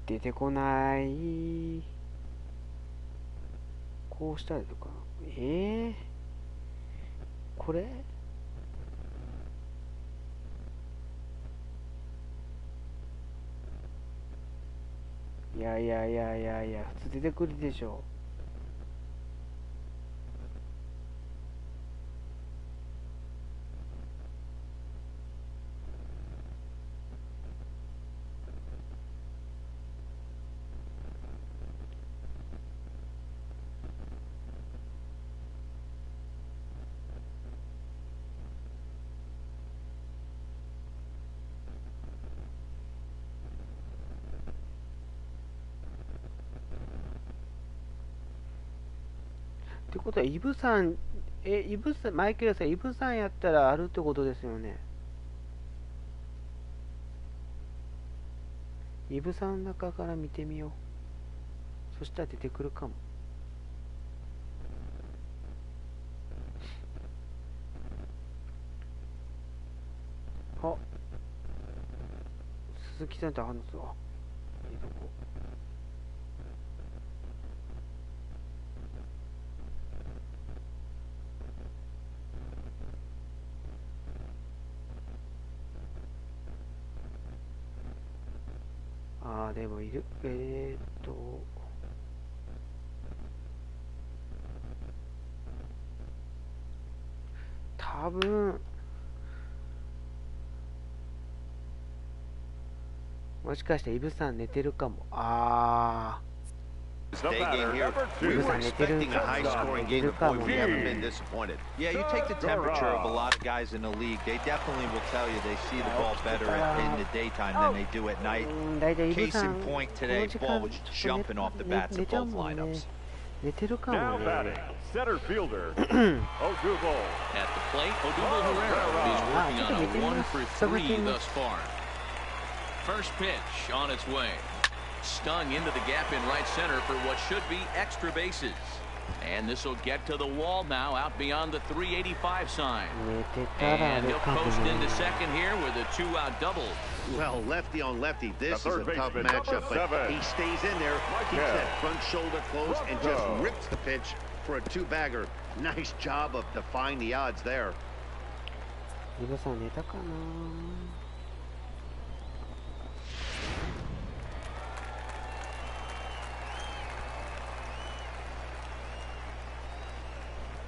出てこない。こうしたりとか。これいや、普通出てくるでしょ。ってことはイブさん、マイケルさん、イブさんやったらあるってことですよね。イブさんの中から見てみよう。そしたら出てくるかも。あ、鈴木さんってあるんですわ。いいとこ。でもいる。多分もしかしてイブさん寝てるかも。Day game here. We were expecting a high-scoring game, and boy, we haven't been disappointed. Yeah, you take the temperature of a lot of guys in the league. They definitely will tell you they see the ball better in the daytime than they do at night. Case in point today, ball was jumping off the bats of both lineups. Now batting, center fielder, Odubel. At the plate, Odubel Herrera is working on a 1 for 3 thus far. First pitch on its way. Stung into the gap in right center for what should be extra bases. And this will get to the wall now, out beyond the 385 sign. And he'll post into second here with a 2-out double. Well, lefty on lefty, this is a tough matchup, but he stays in there, keeps that front shoulder closed, and just rips the pitch for a two-bagger. Nice job of defying the odds there.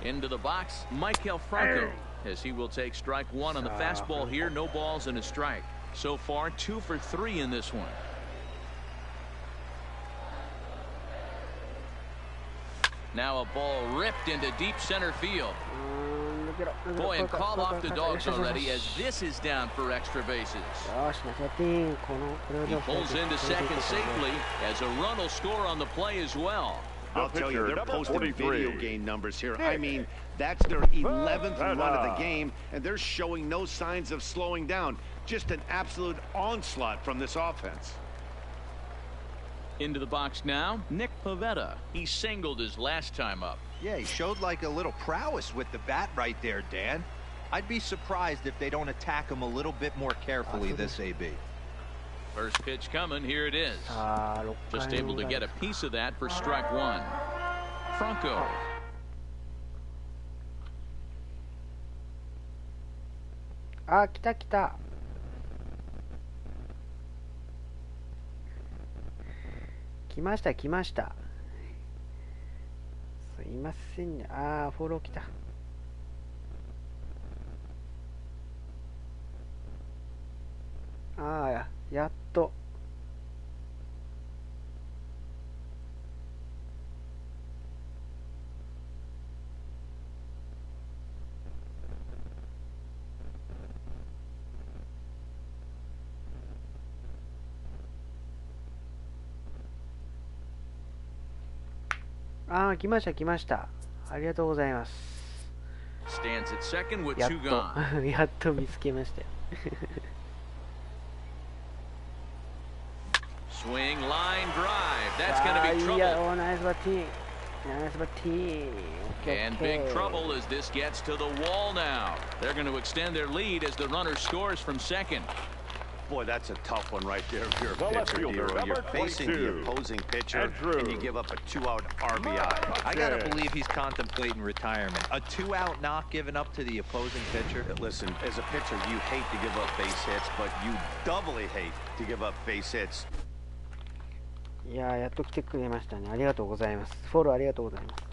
Into the box, Maikel Franco, as he will take strike one on the fastball here. No balls and a strike. So far, 2 for 3 in this one. Now a ball ripped into deep center field. Boy, and call off the dogs already, as this is down for extra bases. He pulls into second safely, as a run will score on the play as well. I'll tell you, they're posting video game numbers here. I mean, that's their 11th run of the game, and they're showing no signs of slowing down. Just an absolute onslaught from this offense. Into the box now, Nick Pivetta. He singled his last time up. Yeah, he showed like a little prowess with the bat right there, Dan. I'd be surprised if they don't attack him a little bit more carefully this AB. First pitch coming, here it is. Just able to get a piece of that for strike one. Franco. Kita. 来ました来ました。すいませんね。フォロー来た。やっと。来ました来ました。ありがとうございます。Stands at second with two gone. やっと見つけましたよ。Swing line drive. That's going to be trouble. Nice batting. Nice batting. And big trouble as this gets to the wall now. They're going to extend their lead as the runner scores from second. Boy, that's a tough one right there. If you're a pitcher, you're facing the opposing pitcher, and you give up a 2-out RBI. I gotta believe he's contemplating retirement. A 2-out knock given up to the opposing pitcher. Listen, as a pitcher, you hate to give up base hits, but you doubly hate to give up base hits. いやー、やっと来てくれましたね。ありがとうございます。フォローありがとうございます。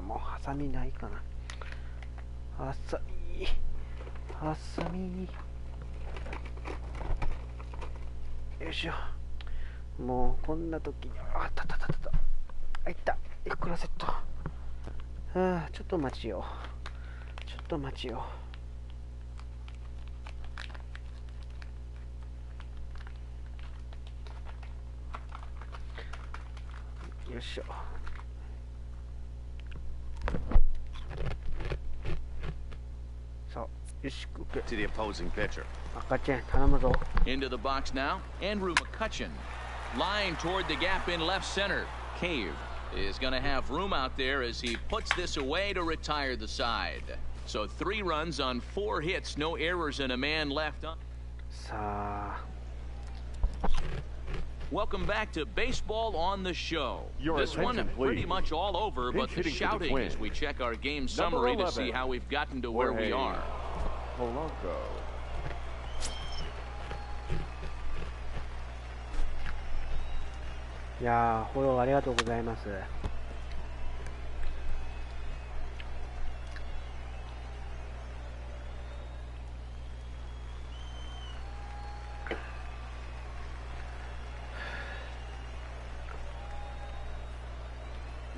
もうハサミないかな。ハサミよいしょ。もうこんな時にあったいったいくらセット。ちょっと待ちよよいしょ。To the opposing pitcher. Into the box now, Andrew McCutchen. Line toward the gap in left center. Cave is going to have room out there as he puts this away to retire the side. So 3 runs on 4 hits, no errors, and a man left on. Welcome back to Baseball on the Show. This one pretty much all over, but the shouting as we check our game summary to see how we've gotten to where we are. Polanco. いやー、フォローありがとうございます。よ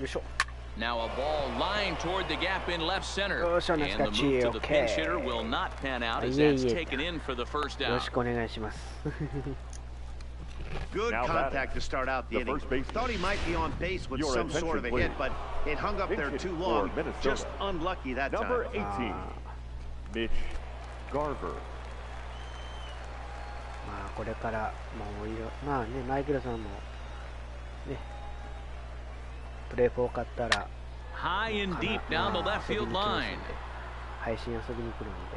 いしょ。Now a ball lined toward the gap in left center, and the move to the pinch hitter will not pan out as that's taken in for the first down. よろしくお願いします。Good contact to start out the inning. Thought he might be on base with some sort of a hit, but it hung up there too long. Just unlucky that time. Number 18, Mitch Garver. まあこれからもうまあね、マイケルさんもね、プレイ4買ったら High and deep down the left field line. 配信遊びに来るんで。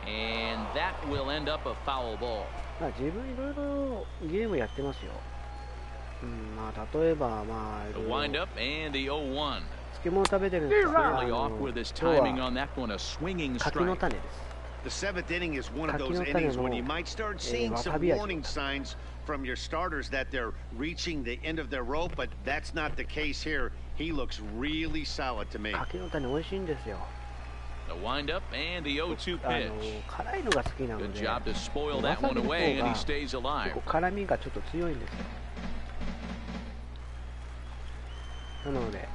And that will end up a foul ball. まあ自分いろいろゲームやってますよ。まあ例えばまあ The wind up and the 0-1. 漬物食べてるんですけど、Clearly off with his timing on that one, a swinging 柿の strike. 種です。The seventh inning is one of those innings when you might start seeing some warning signs from your starters that they're reaching the end of their rope, but that's not the case here. He looks really solid to me. 柿の種美味しいんですよ。The wind up and the 0-2 pitch. 辛いのが好きなの Good で、 job to spoil that one away, and he stays alive. 辛みがちょっと強いんですよ。なので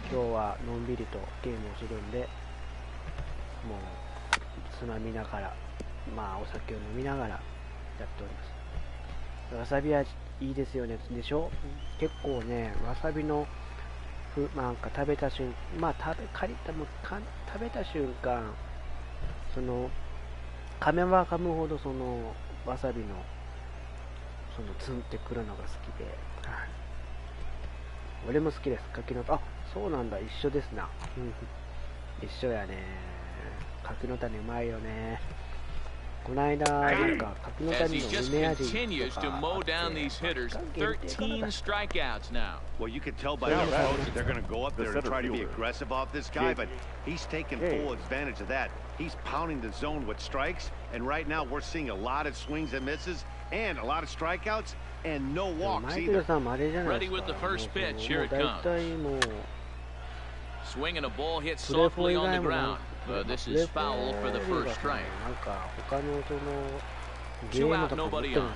今日はのんびりとゲームをするんで、もうつまみながら、まあお酒を飲みながらやっております。わさび味いいですよね。でしょ。結構ね、わさびのなんか食べた瞬間、まあ食べた瞬間、その噛めば噛むほどそのわさびのそのツンってくるのが好きで、俺も好きです。柿のあ、そうなんだ、一緒ですな。一緒やね。柿の種うまいよね。この間なんか柿の種の梅味とか Well, you can tell by the approach that they're going to go up there and try to be aggressive off this guy, but he's taking full advantage of that. He's pounding the zone with strikes, and right now we're seeing a lot of swings and misses and a lot of strikeouts and no walks either. Ready with the first pitch. Here it comes. Swinging a ball hit softly on the ground. This is foul for the first strike. 2 out, nobody on.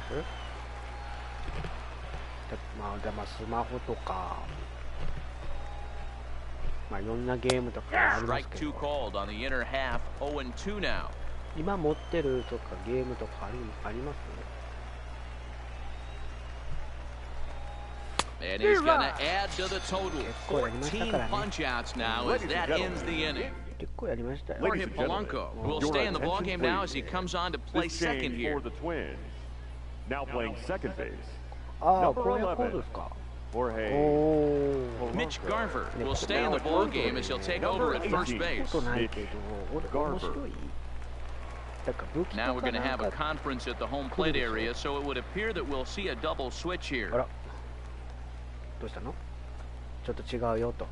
まあスマホとか、まあいろんなゲームとかありますけど。 Strike 2 called on the inner half. 0-2 now. 今持ってるとかゲームとかありますね。 And he's going to add to the total. 14 punch-outs now as that ends the inning. 結構やりましたよ。 Jorge Polanco will stay in the ballgame now as he comes on to play second here. For the Twins. Now playing second base. ああ、こういうことですか。Mitch Garver will stay in the ballgame as he'll take over at first base. Now we're going to have a conference at the home plate area, so it would appear that we'll see a double switch here. どうしたの？ちょっと違うよと。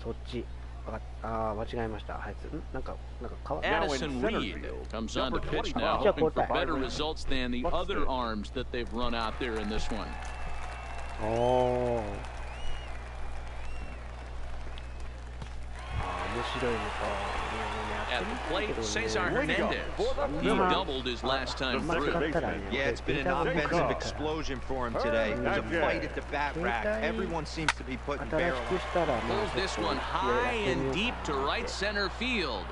そっち。ああ、間違えました。はい、なんか変わった。 Addison Reed comes on to pitch now, hoping for better results than the other arms that they've run out there in this one. Oh. 面白いのか。 At the plate, Cesar Hernandez. He doubled his last time through. Yeah, it's been an offensive explosion for him today. There's a fight at the bat rack. Everyone seems to be putting barrel on. Pulls this one high and deep to right center field.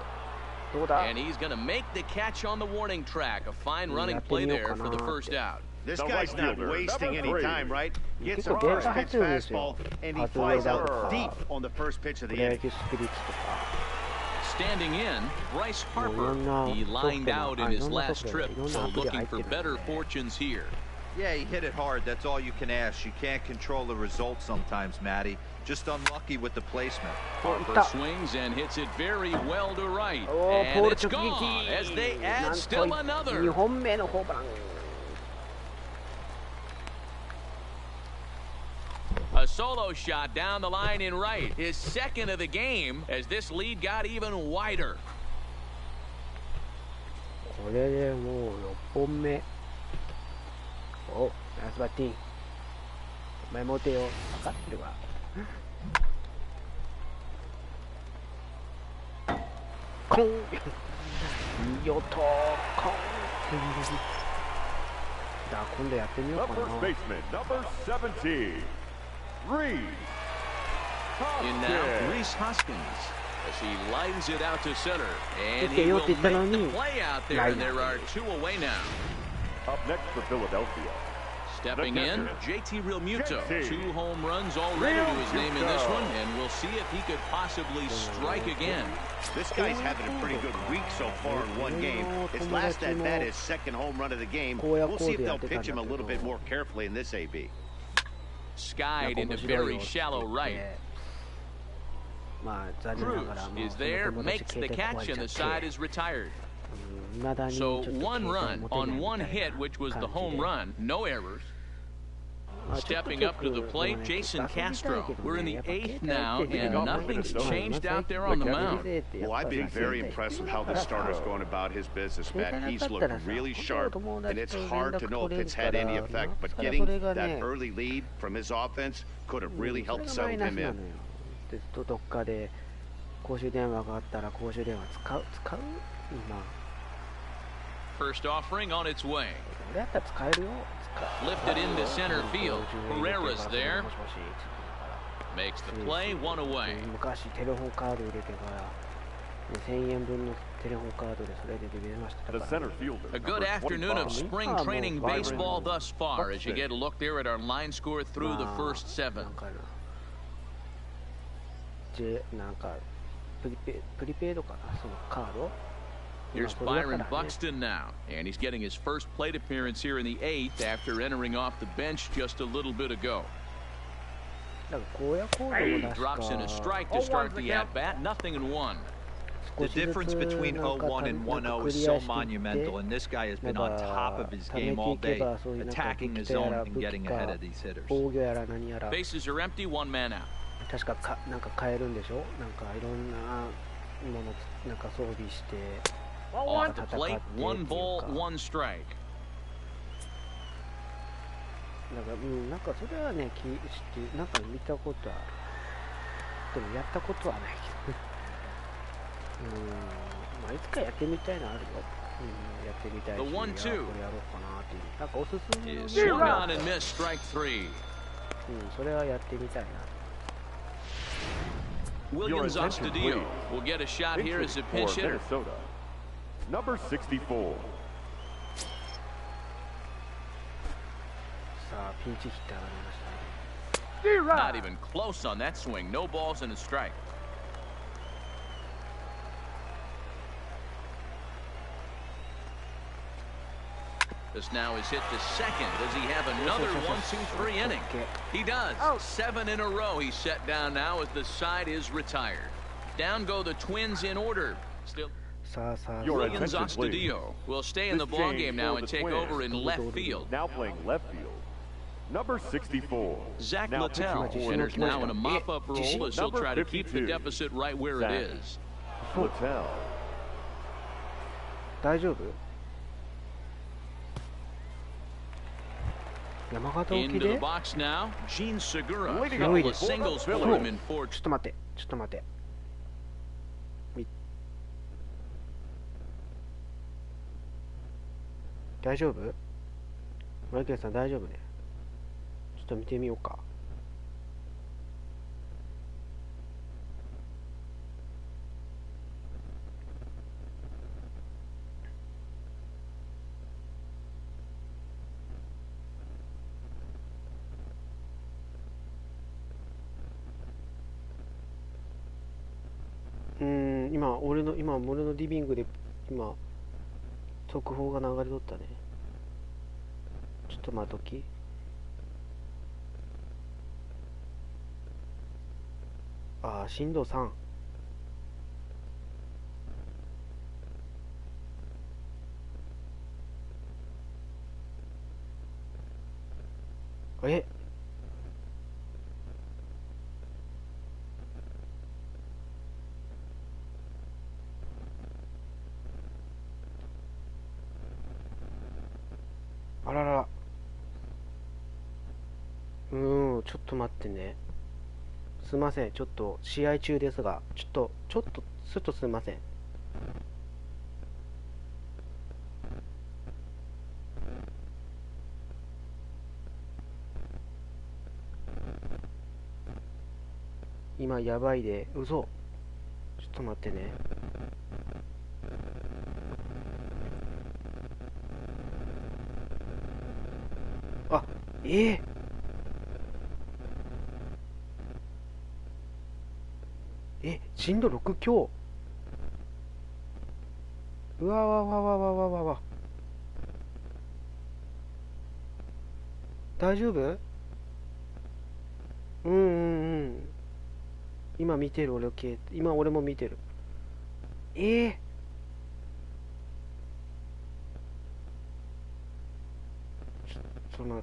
And he's going to make the catch on the warning track. A fine running play there for the first out. This guy's not wasting any time, right? Gets a first pitch fastball, and he flies out deep on the first pitch of the inning. Standing in, Bryce Harper. He lined out in his last trip, so looking for better fortunes here. Yeah, he hit it hard. That's all you can ask. You can't control the result sometimes, Matty. Just unlucky with the placement. Harper swings and hits it very well to right. And it's gone as they add still another. A solo shot down the line in right. His second of the game as this lead got even wider. これでもう6本目。お、ナイスバッティング。お前持てよ。分かってるわ。コン。いい音。コン。じゃあ今度やってみようかな。 In now, Reese Hoskins as he lines it out to center, and he will make the play out there, and there are 2 away now. Up next for Philadelphia, Stepping in, JT Realmuto. 2 home runs already to his name in this one, and we'll see if he could possibly strike again. This guy's having a pretty good week so far in one game. His last at bat is 2nd home run of the game. We'll see if they'll pitch him a little bit more carefully in this AB. Skied into very shallow right. Cruz is there, makes the catch, and the side is retired. So 1 run on 1 hit, which was the home run, no errors. Stepping up to the plate, Jason Castro. We're in the 8th now, and nothing's changed out there on the mound. Well, I've been very impressed with how the starter's going about his business, Matt. He's looked really sharp, and it's hard to know if it's had any effect. But getting that early lead from his offense could have really helped settle him in. どっかで公衆電話があったら公衆電話使う今 First offering on its way. 俺やったら使えるよ Lifted into center field. Herrera's there. Makes the play, 1 away. 昔テレホンカード入れてから1000円分のテレホンカードでそれで出ました A good afternoon of spring training baseball thus far as you get a look there at our line score through the first 7. なんかプリペイドかなそのカード Here's Byron Buxton now, and he's getting his first plate appearance here in the 8th after entering off the bench just a little bit ago. He drops in a strike to start the at-bat, 0-1. The difference between 0-1 and 1-0 is so monumental, and this guy has been on top of his game all day, attacking his zone and getting ahead of these hitters. Bases are empty, 1 man out. 確かなんか買えるんでしょなんかいろんなものなんか装備して Off the plate, 1 ball, 1 strike. なんかそれはねなんか見たことはでもやったことはないけどまあいつかやってみたいのあるよやってみたいしこれやろうかなっていうなんかおすすめの Swung on and missed, strike 3. それはやってみたいな Williams Astudillo will get a shot here as a pinch hitter. Number 64. さあピンチヒッターが出ましたね Not even close on that swing. No balls and a strike. This now is hit to second. Does he have another 1-2-3 inning? He does. 7 in a row he's set down now as the side is retired. Down go the Twins in order. Still. Williams Astudillo will stay in the ballgame now and take over in left field. Now playing left field. Number 64. Zach Littell enters now in a mop-up role as he'll try to keep the deficit right where it is. Littell. 大丈夫 Into the box now, Gene Segura. Couple of singles for him in 4. ちょっと待ってちょっと待って大丈夫マイケルさん大丈夫ねちょっと見てみようか今俺のリビングで今速報が流れとったねちょっと待っとき震度3あららちょっと待ってねすいませんちょっと試合中ですがちょっとすいません今やばいで嘘ちょっと待ってね震度6強。うわわわわわわわわ。大丈夫？今見てる今俺も見てる。その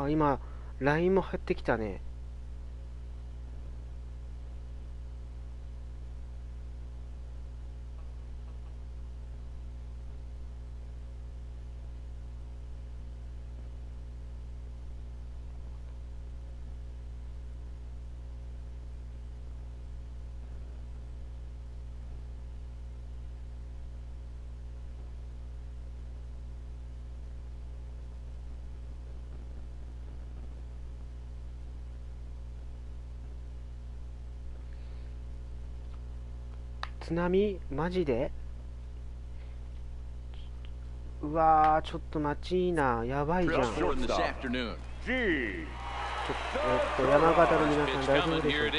今 LINE も入ってきたね。津波マジで？うわー、ちょっと待ちいいな、やばいじゃん。山形の皆さん大丈夫でしょうか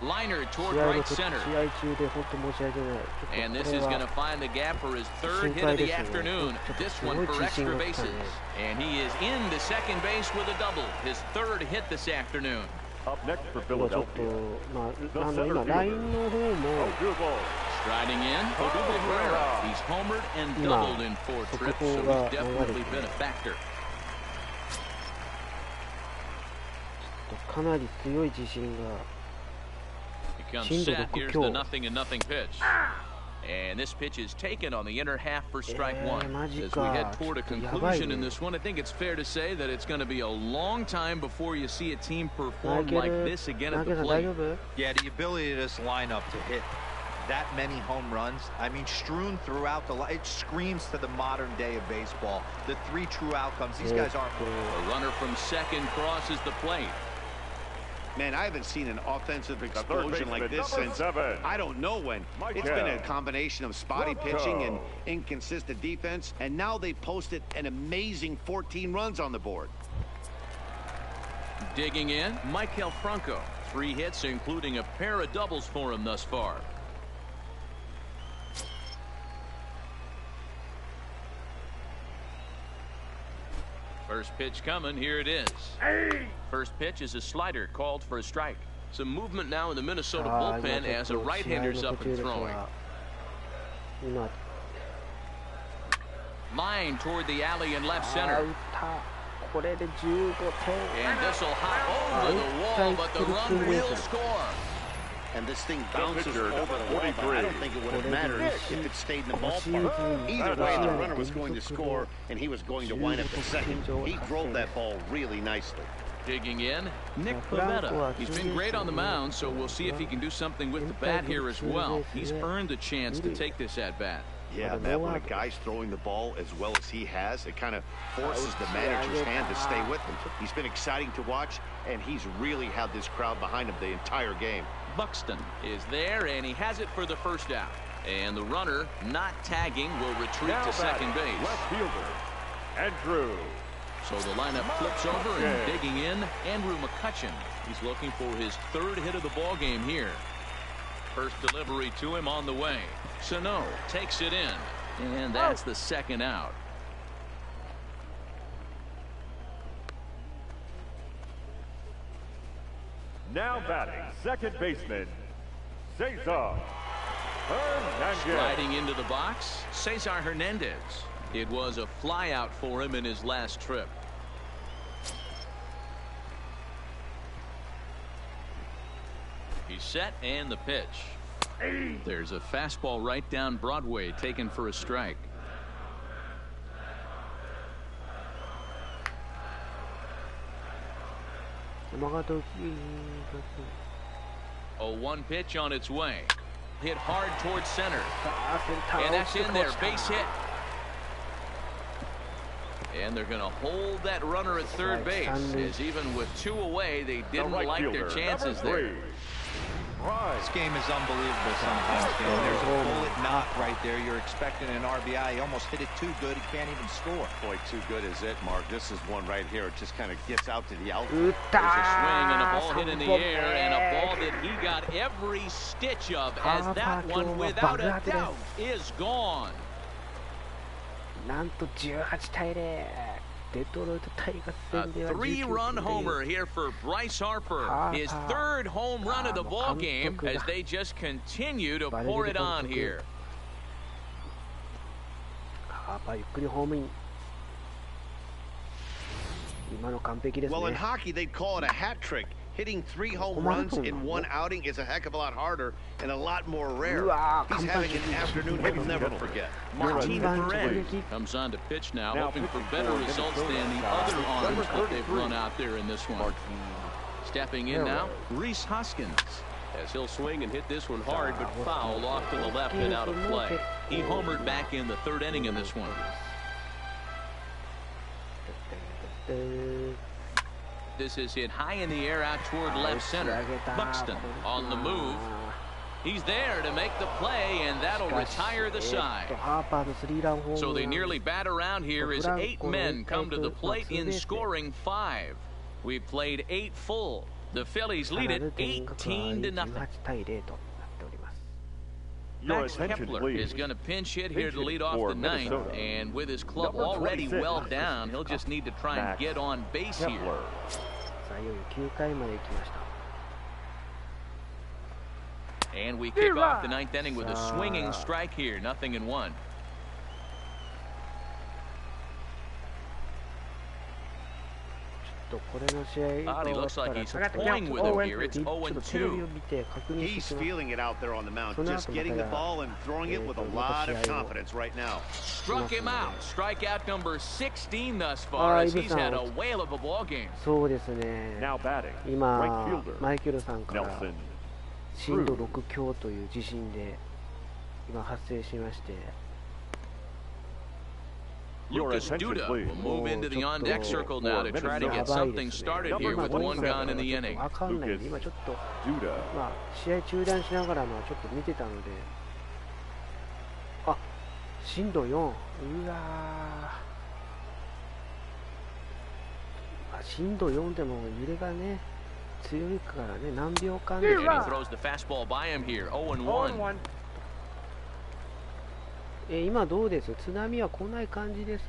？Liner 試 toward 合 right center. 中で本当申し訳ない。 And this is going to find the gap for his third hit of the afternoon. This one for extra bases. And he is into second base with a double. His third hit this afternoon. Up next for ちょっと Philadelphia. 今 LINE の方も Striding in, Odubel Herrera. He's homered and doubled in 4 trips, so he's definitely been a factor. かなり強い自信が。 He comes set. Here's the 0-0 pitch. And this pitch is taken on the inner half for strike one. As we head toward a conclusion in this one, I think it's fair to say that it's going to be a long time before you see a team perform like this again at the plate. Yeah, the ability of this lineup to hit that many home runs, I mean, strewn throughout it screams to the modern day of baseball. The 3 true outcomes, these guys aren't. A runner from second crosses the plate. Man, I haven't seen an offensive explosion like this since I don't know when. It's been a combination of spotty pitching and inconsistent defense, and now they posted an amazing 14 runs on the board. Digging in, Michael Franco. 3 hits, including a pair of doubles for him thus far. First pitch coming, here it is. First pitch is a slider called for a strike. Some movement now in the Minnesota bullpen as a right-hander's up and throwing. Line toward the alley in left center. And this will hop over the wall, but the run will score. And this thing bounces over the wall, but I don't think it would have mattered if it stayed in the ballpark. Either way, the runner was going to score, and he was going to wind up at second. He drove that ball really nicely. Digging in, Nick Pivetta. He's been great on the mound, so we'll see if he can do something with the bat here as well. He's earned a chance to take this at-bat. Yeah, Matt, when a guy's throwing the ball as well as he has, it kind of forces the manager's hand to stay with him. He's been exciting to watch, and he's really had this crowd behind him the entire game. Buxton is there, and he has it for the first out. And the runner, not tagging, will retreat now to second base. Left fielder, Andrew. So the lineup flips over and digging in, Andrew McCutchen. He's looking for his 3rd hit of the ball game here. First delivery to him on the way. Sano takes it in, and that's the 2nd out. Now batting, second baseman, Cesar Hernandez. Sliding into the box, Cesar Hernandez. It was a flyout for him in his last trip. He's set, and the pitch. There's a fastball right down Broadway taken for a strike. 0-1 pitch on its way. Hit hard towards center. And that's in there. Base hit. And they're going to hold that runner at third base, as even with 2 away, they didn't like their chances there. This game is unbelievable sometimes, Dan. There's a bullet knot right there. You're expecting an RBI. He almost hit it too good. He can't even score. Boy, too good is it, Mark. This is one right here. It just kind of gets out to the outfield. There's a swing and a ball hit in the air, and a ball that he got every stitch of, as that one, without a doubt, is gone. なんと18対0。デトロイトタイガース戦では 3-run homer here for Bryce Harper. His 3rd home run of the ball game as they just continue to pour it on here. ハーパーゆっくりホームイン。今の完璧ですね。Well, in hockey, they'd call it a hat trick. Hitting 3 home runs in 1 outing is a heck of a lot harder and a lot more rare. He's having an afternoon he'll never forget. Martin Perez comes on to pitch now, hoping for better results than the other arms that they've run out there in this one. Stepping in now, Rhys Hoskins, as he'll swing and hit this one hard, but foul off to the left and out of play. He homered back in the 3rd inning in this one. This is hit high in the air out toward left center. Buxton on the move. He's there to make the play, and that'll retire the side. So they nearly bat around here as 8 men come to the plate in scoring 5. We've played 8 full. The Phillies lead it 18-0. Max Kepler is going to pinch hit here to lead off the 9th, and with his club already well down, he'll just need to try and get on base here. And we kick off the 9th inning with a swinging strike here, 0-1. He looks like he's toying with him here. It's 0-2. He's feeling it out there on the mound, just getting the ball and throwing it with a lot of confidence right now. Struck him out. Strikeout number 16 thus far, as he's had a whale of a ball game. そうですね。今マイケルさんから震度6強という地震で今発生しまして。Lucas Duda will move into the on-deck circle now to try to get something started here with 1 gone in the inning. わかんないんで今ちょっとまあ試合中断しながらちょっと見てたので、あ、震度4。うわー。震度4でも揺れがね強いからね、何秒間で。And he throws the fastball by him here. 0-1. 今どうです？津波は来ない感じです？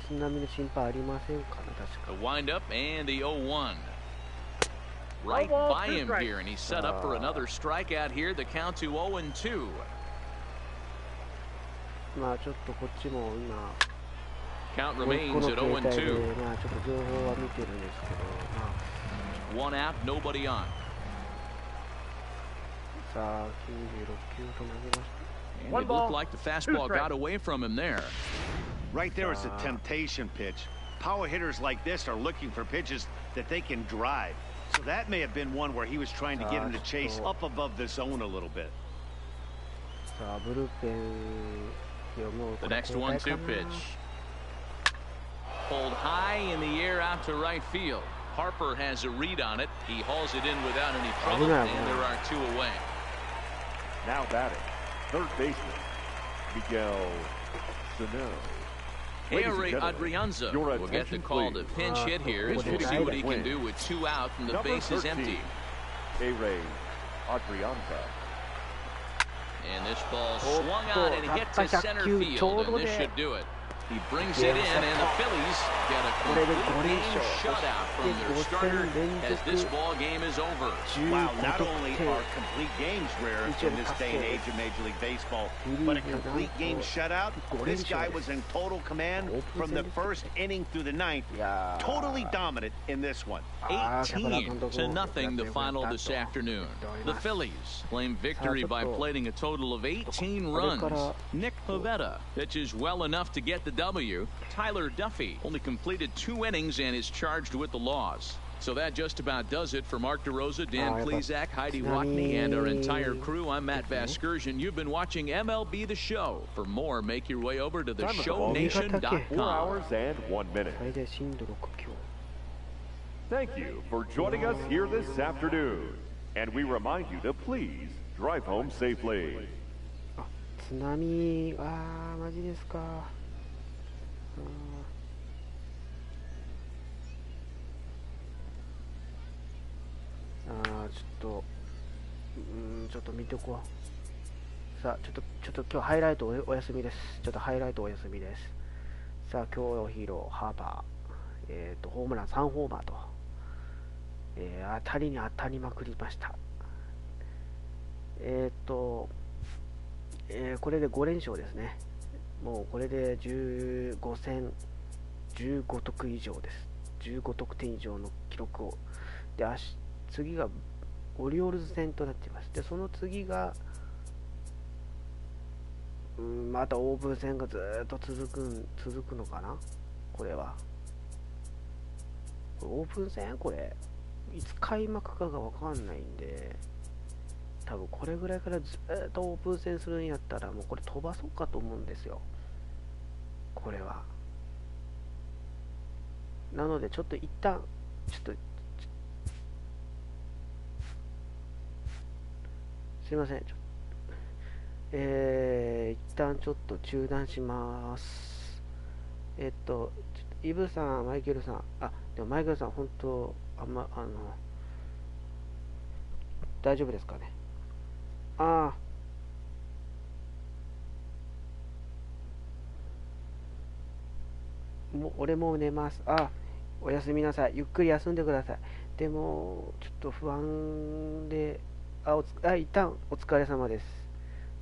津波の心配ありませんかね、確か。The wind up and the 0-1. Right by him here, and he's set up for another strikeout here. The count to 0-2. まあちょっとこっちも今 Count remains at 0-2. まあちょっと情報は見てるんですけど、1 out, nobody on. And it looked like the fastball got away from him there. Right there is a temptation pitch. Power hitters like this are looking for pitches that they can drive. So that may have been one where he was trying to get him to chase up above the zone a little bit. The next 1-2 pitch. Pulled high in the air out to right field. Harper has a read on it. He hauls it in without any trouble, and there are 2 away. Now batting, third baseman, Miguel Sano. Harry Adrianza will get the call to pinch hit here as we'll see what he can do with 2 out and the base is empty. Harry Adrianza. And this ball swung on and hit to center field, and this should do it. He brings it in, and the Phillies get a complete game shutout from their starter as this ball game is over. Wow, not only are complete games rare in this day and age of Major League Baseball, but a complete game shutout. This guy was in total command from the first inning through the ninth. Totally dominant in this one. 18-0 the final this afternoon. The Phillies claim victory by plating a total of 18 runs. Nick Pivetta pitches well enough to get the W. Tyler Duffy only completed 2 innings and is charged with the loss. So that just about does it for Mark DeRosa, Dan Plesac, Heidi Watney, and our entire crew. I'm Matt Vasgersian. You've been watching MLB The Show. For more, make your way over to theshownation.com. 4 hours and 1 minute. Thank you for joining us here this afternoon. And we remind you to please drive home safely. 津波、マジですか。ちょっと見ておこう。さあ、ちょっと今日ハイライトお休みです。ちょっとハイライトお休みです。さあ、今日のヒーロー、ハーパー、ホームラン3ホーマーと、当たりに当たりまくりました。これで5連勝ですね。もうこれで15戦15得以上です。15得点以上の記録を。で、次がオリオールズ戦となっています。で、その次が、またオープン戦がずっと続くのかな、これは。これオープン戦これ、いつ開幕かがわかんないんで、多分これぐらいからずっとオープン戦するんやったら、もうこれ飛ばそうかと思うんですよ。これは。なので、ちょっと一旦、すいません。一旦ちょっと中断します。イブさん、マイケルさん、でもマイケルさん、本当、大丈夫ですかね。もう俺もう寝ます。おやすみなさい。ゆっくり休んでください。でも、ちょっと不安で、一旦お疲れ様です。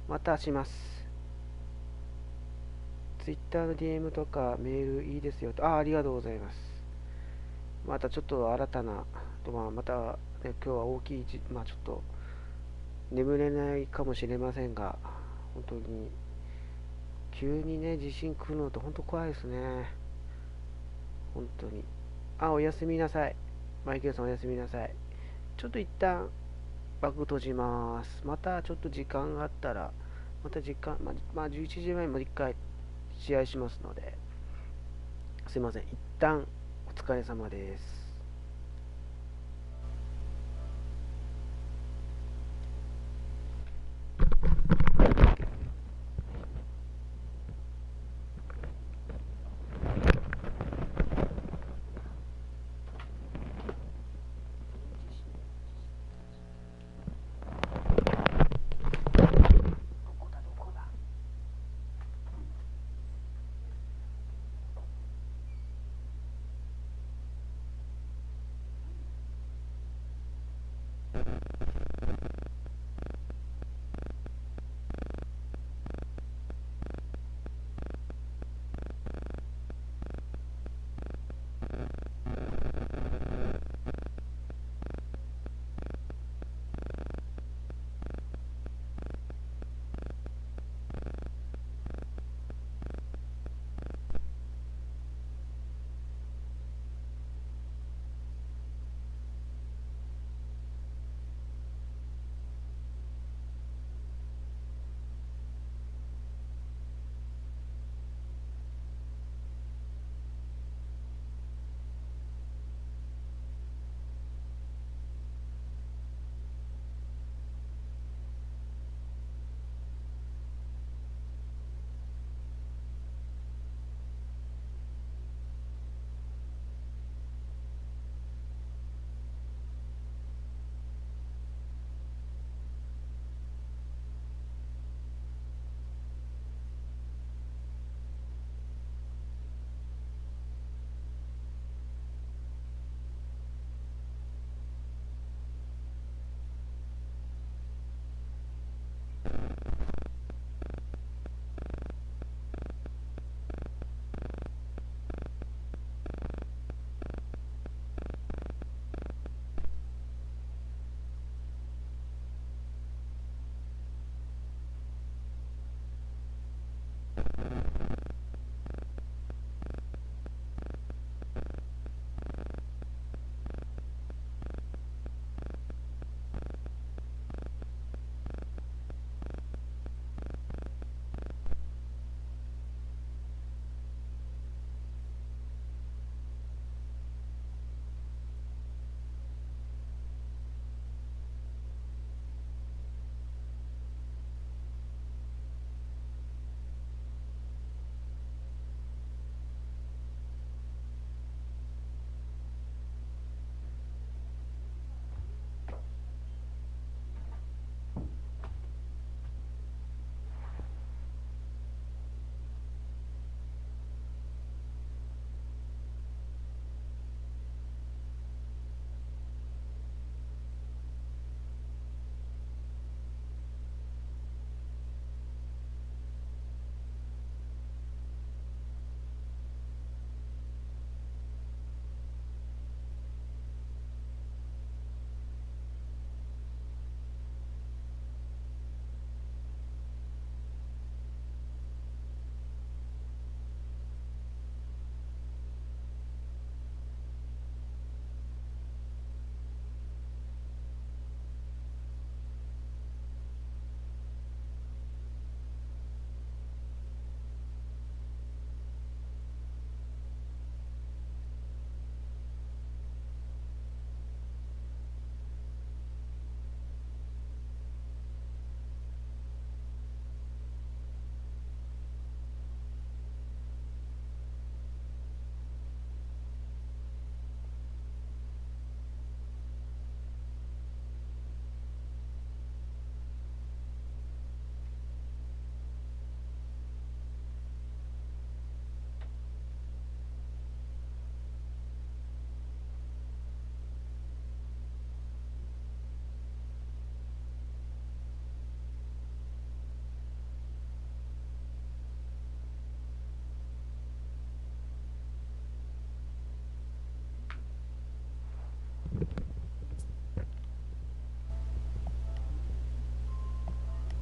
またします。Twitter の DM とかメールいいですよと。ありがとうございます。またちょっと新たな、また、ね、今日は大きい、ちょっと眠れないかもしれませんが、本当に、急にね、地震来るのって本当怖いですね。本当に。おやすみなさい。マイケルさんおやすみなさい。ちょっと一旦、バッグ閉じます。またちょっと時間があったら、11時前にもう一回試合しますので、すいません。一旦お疲れ様です。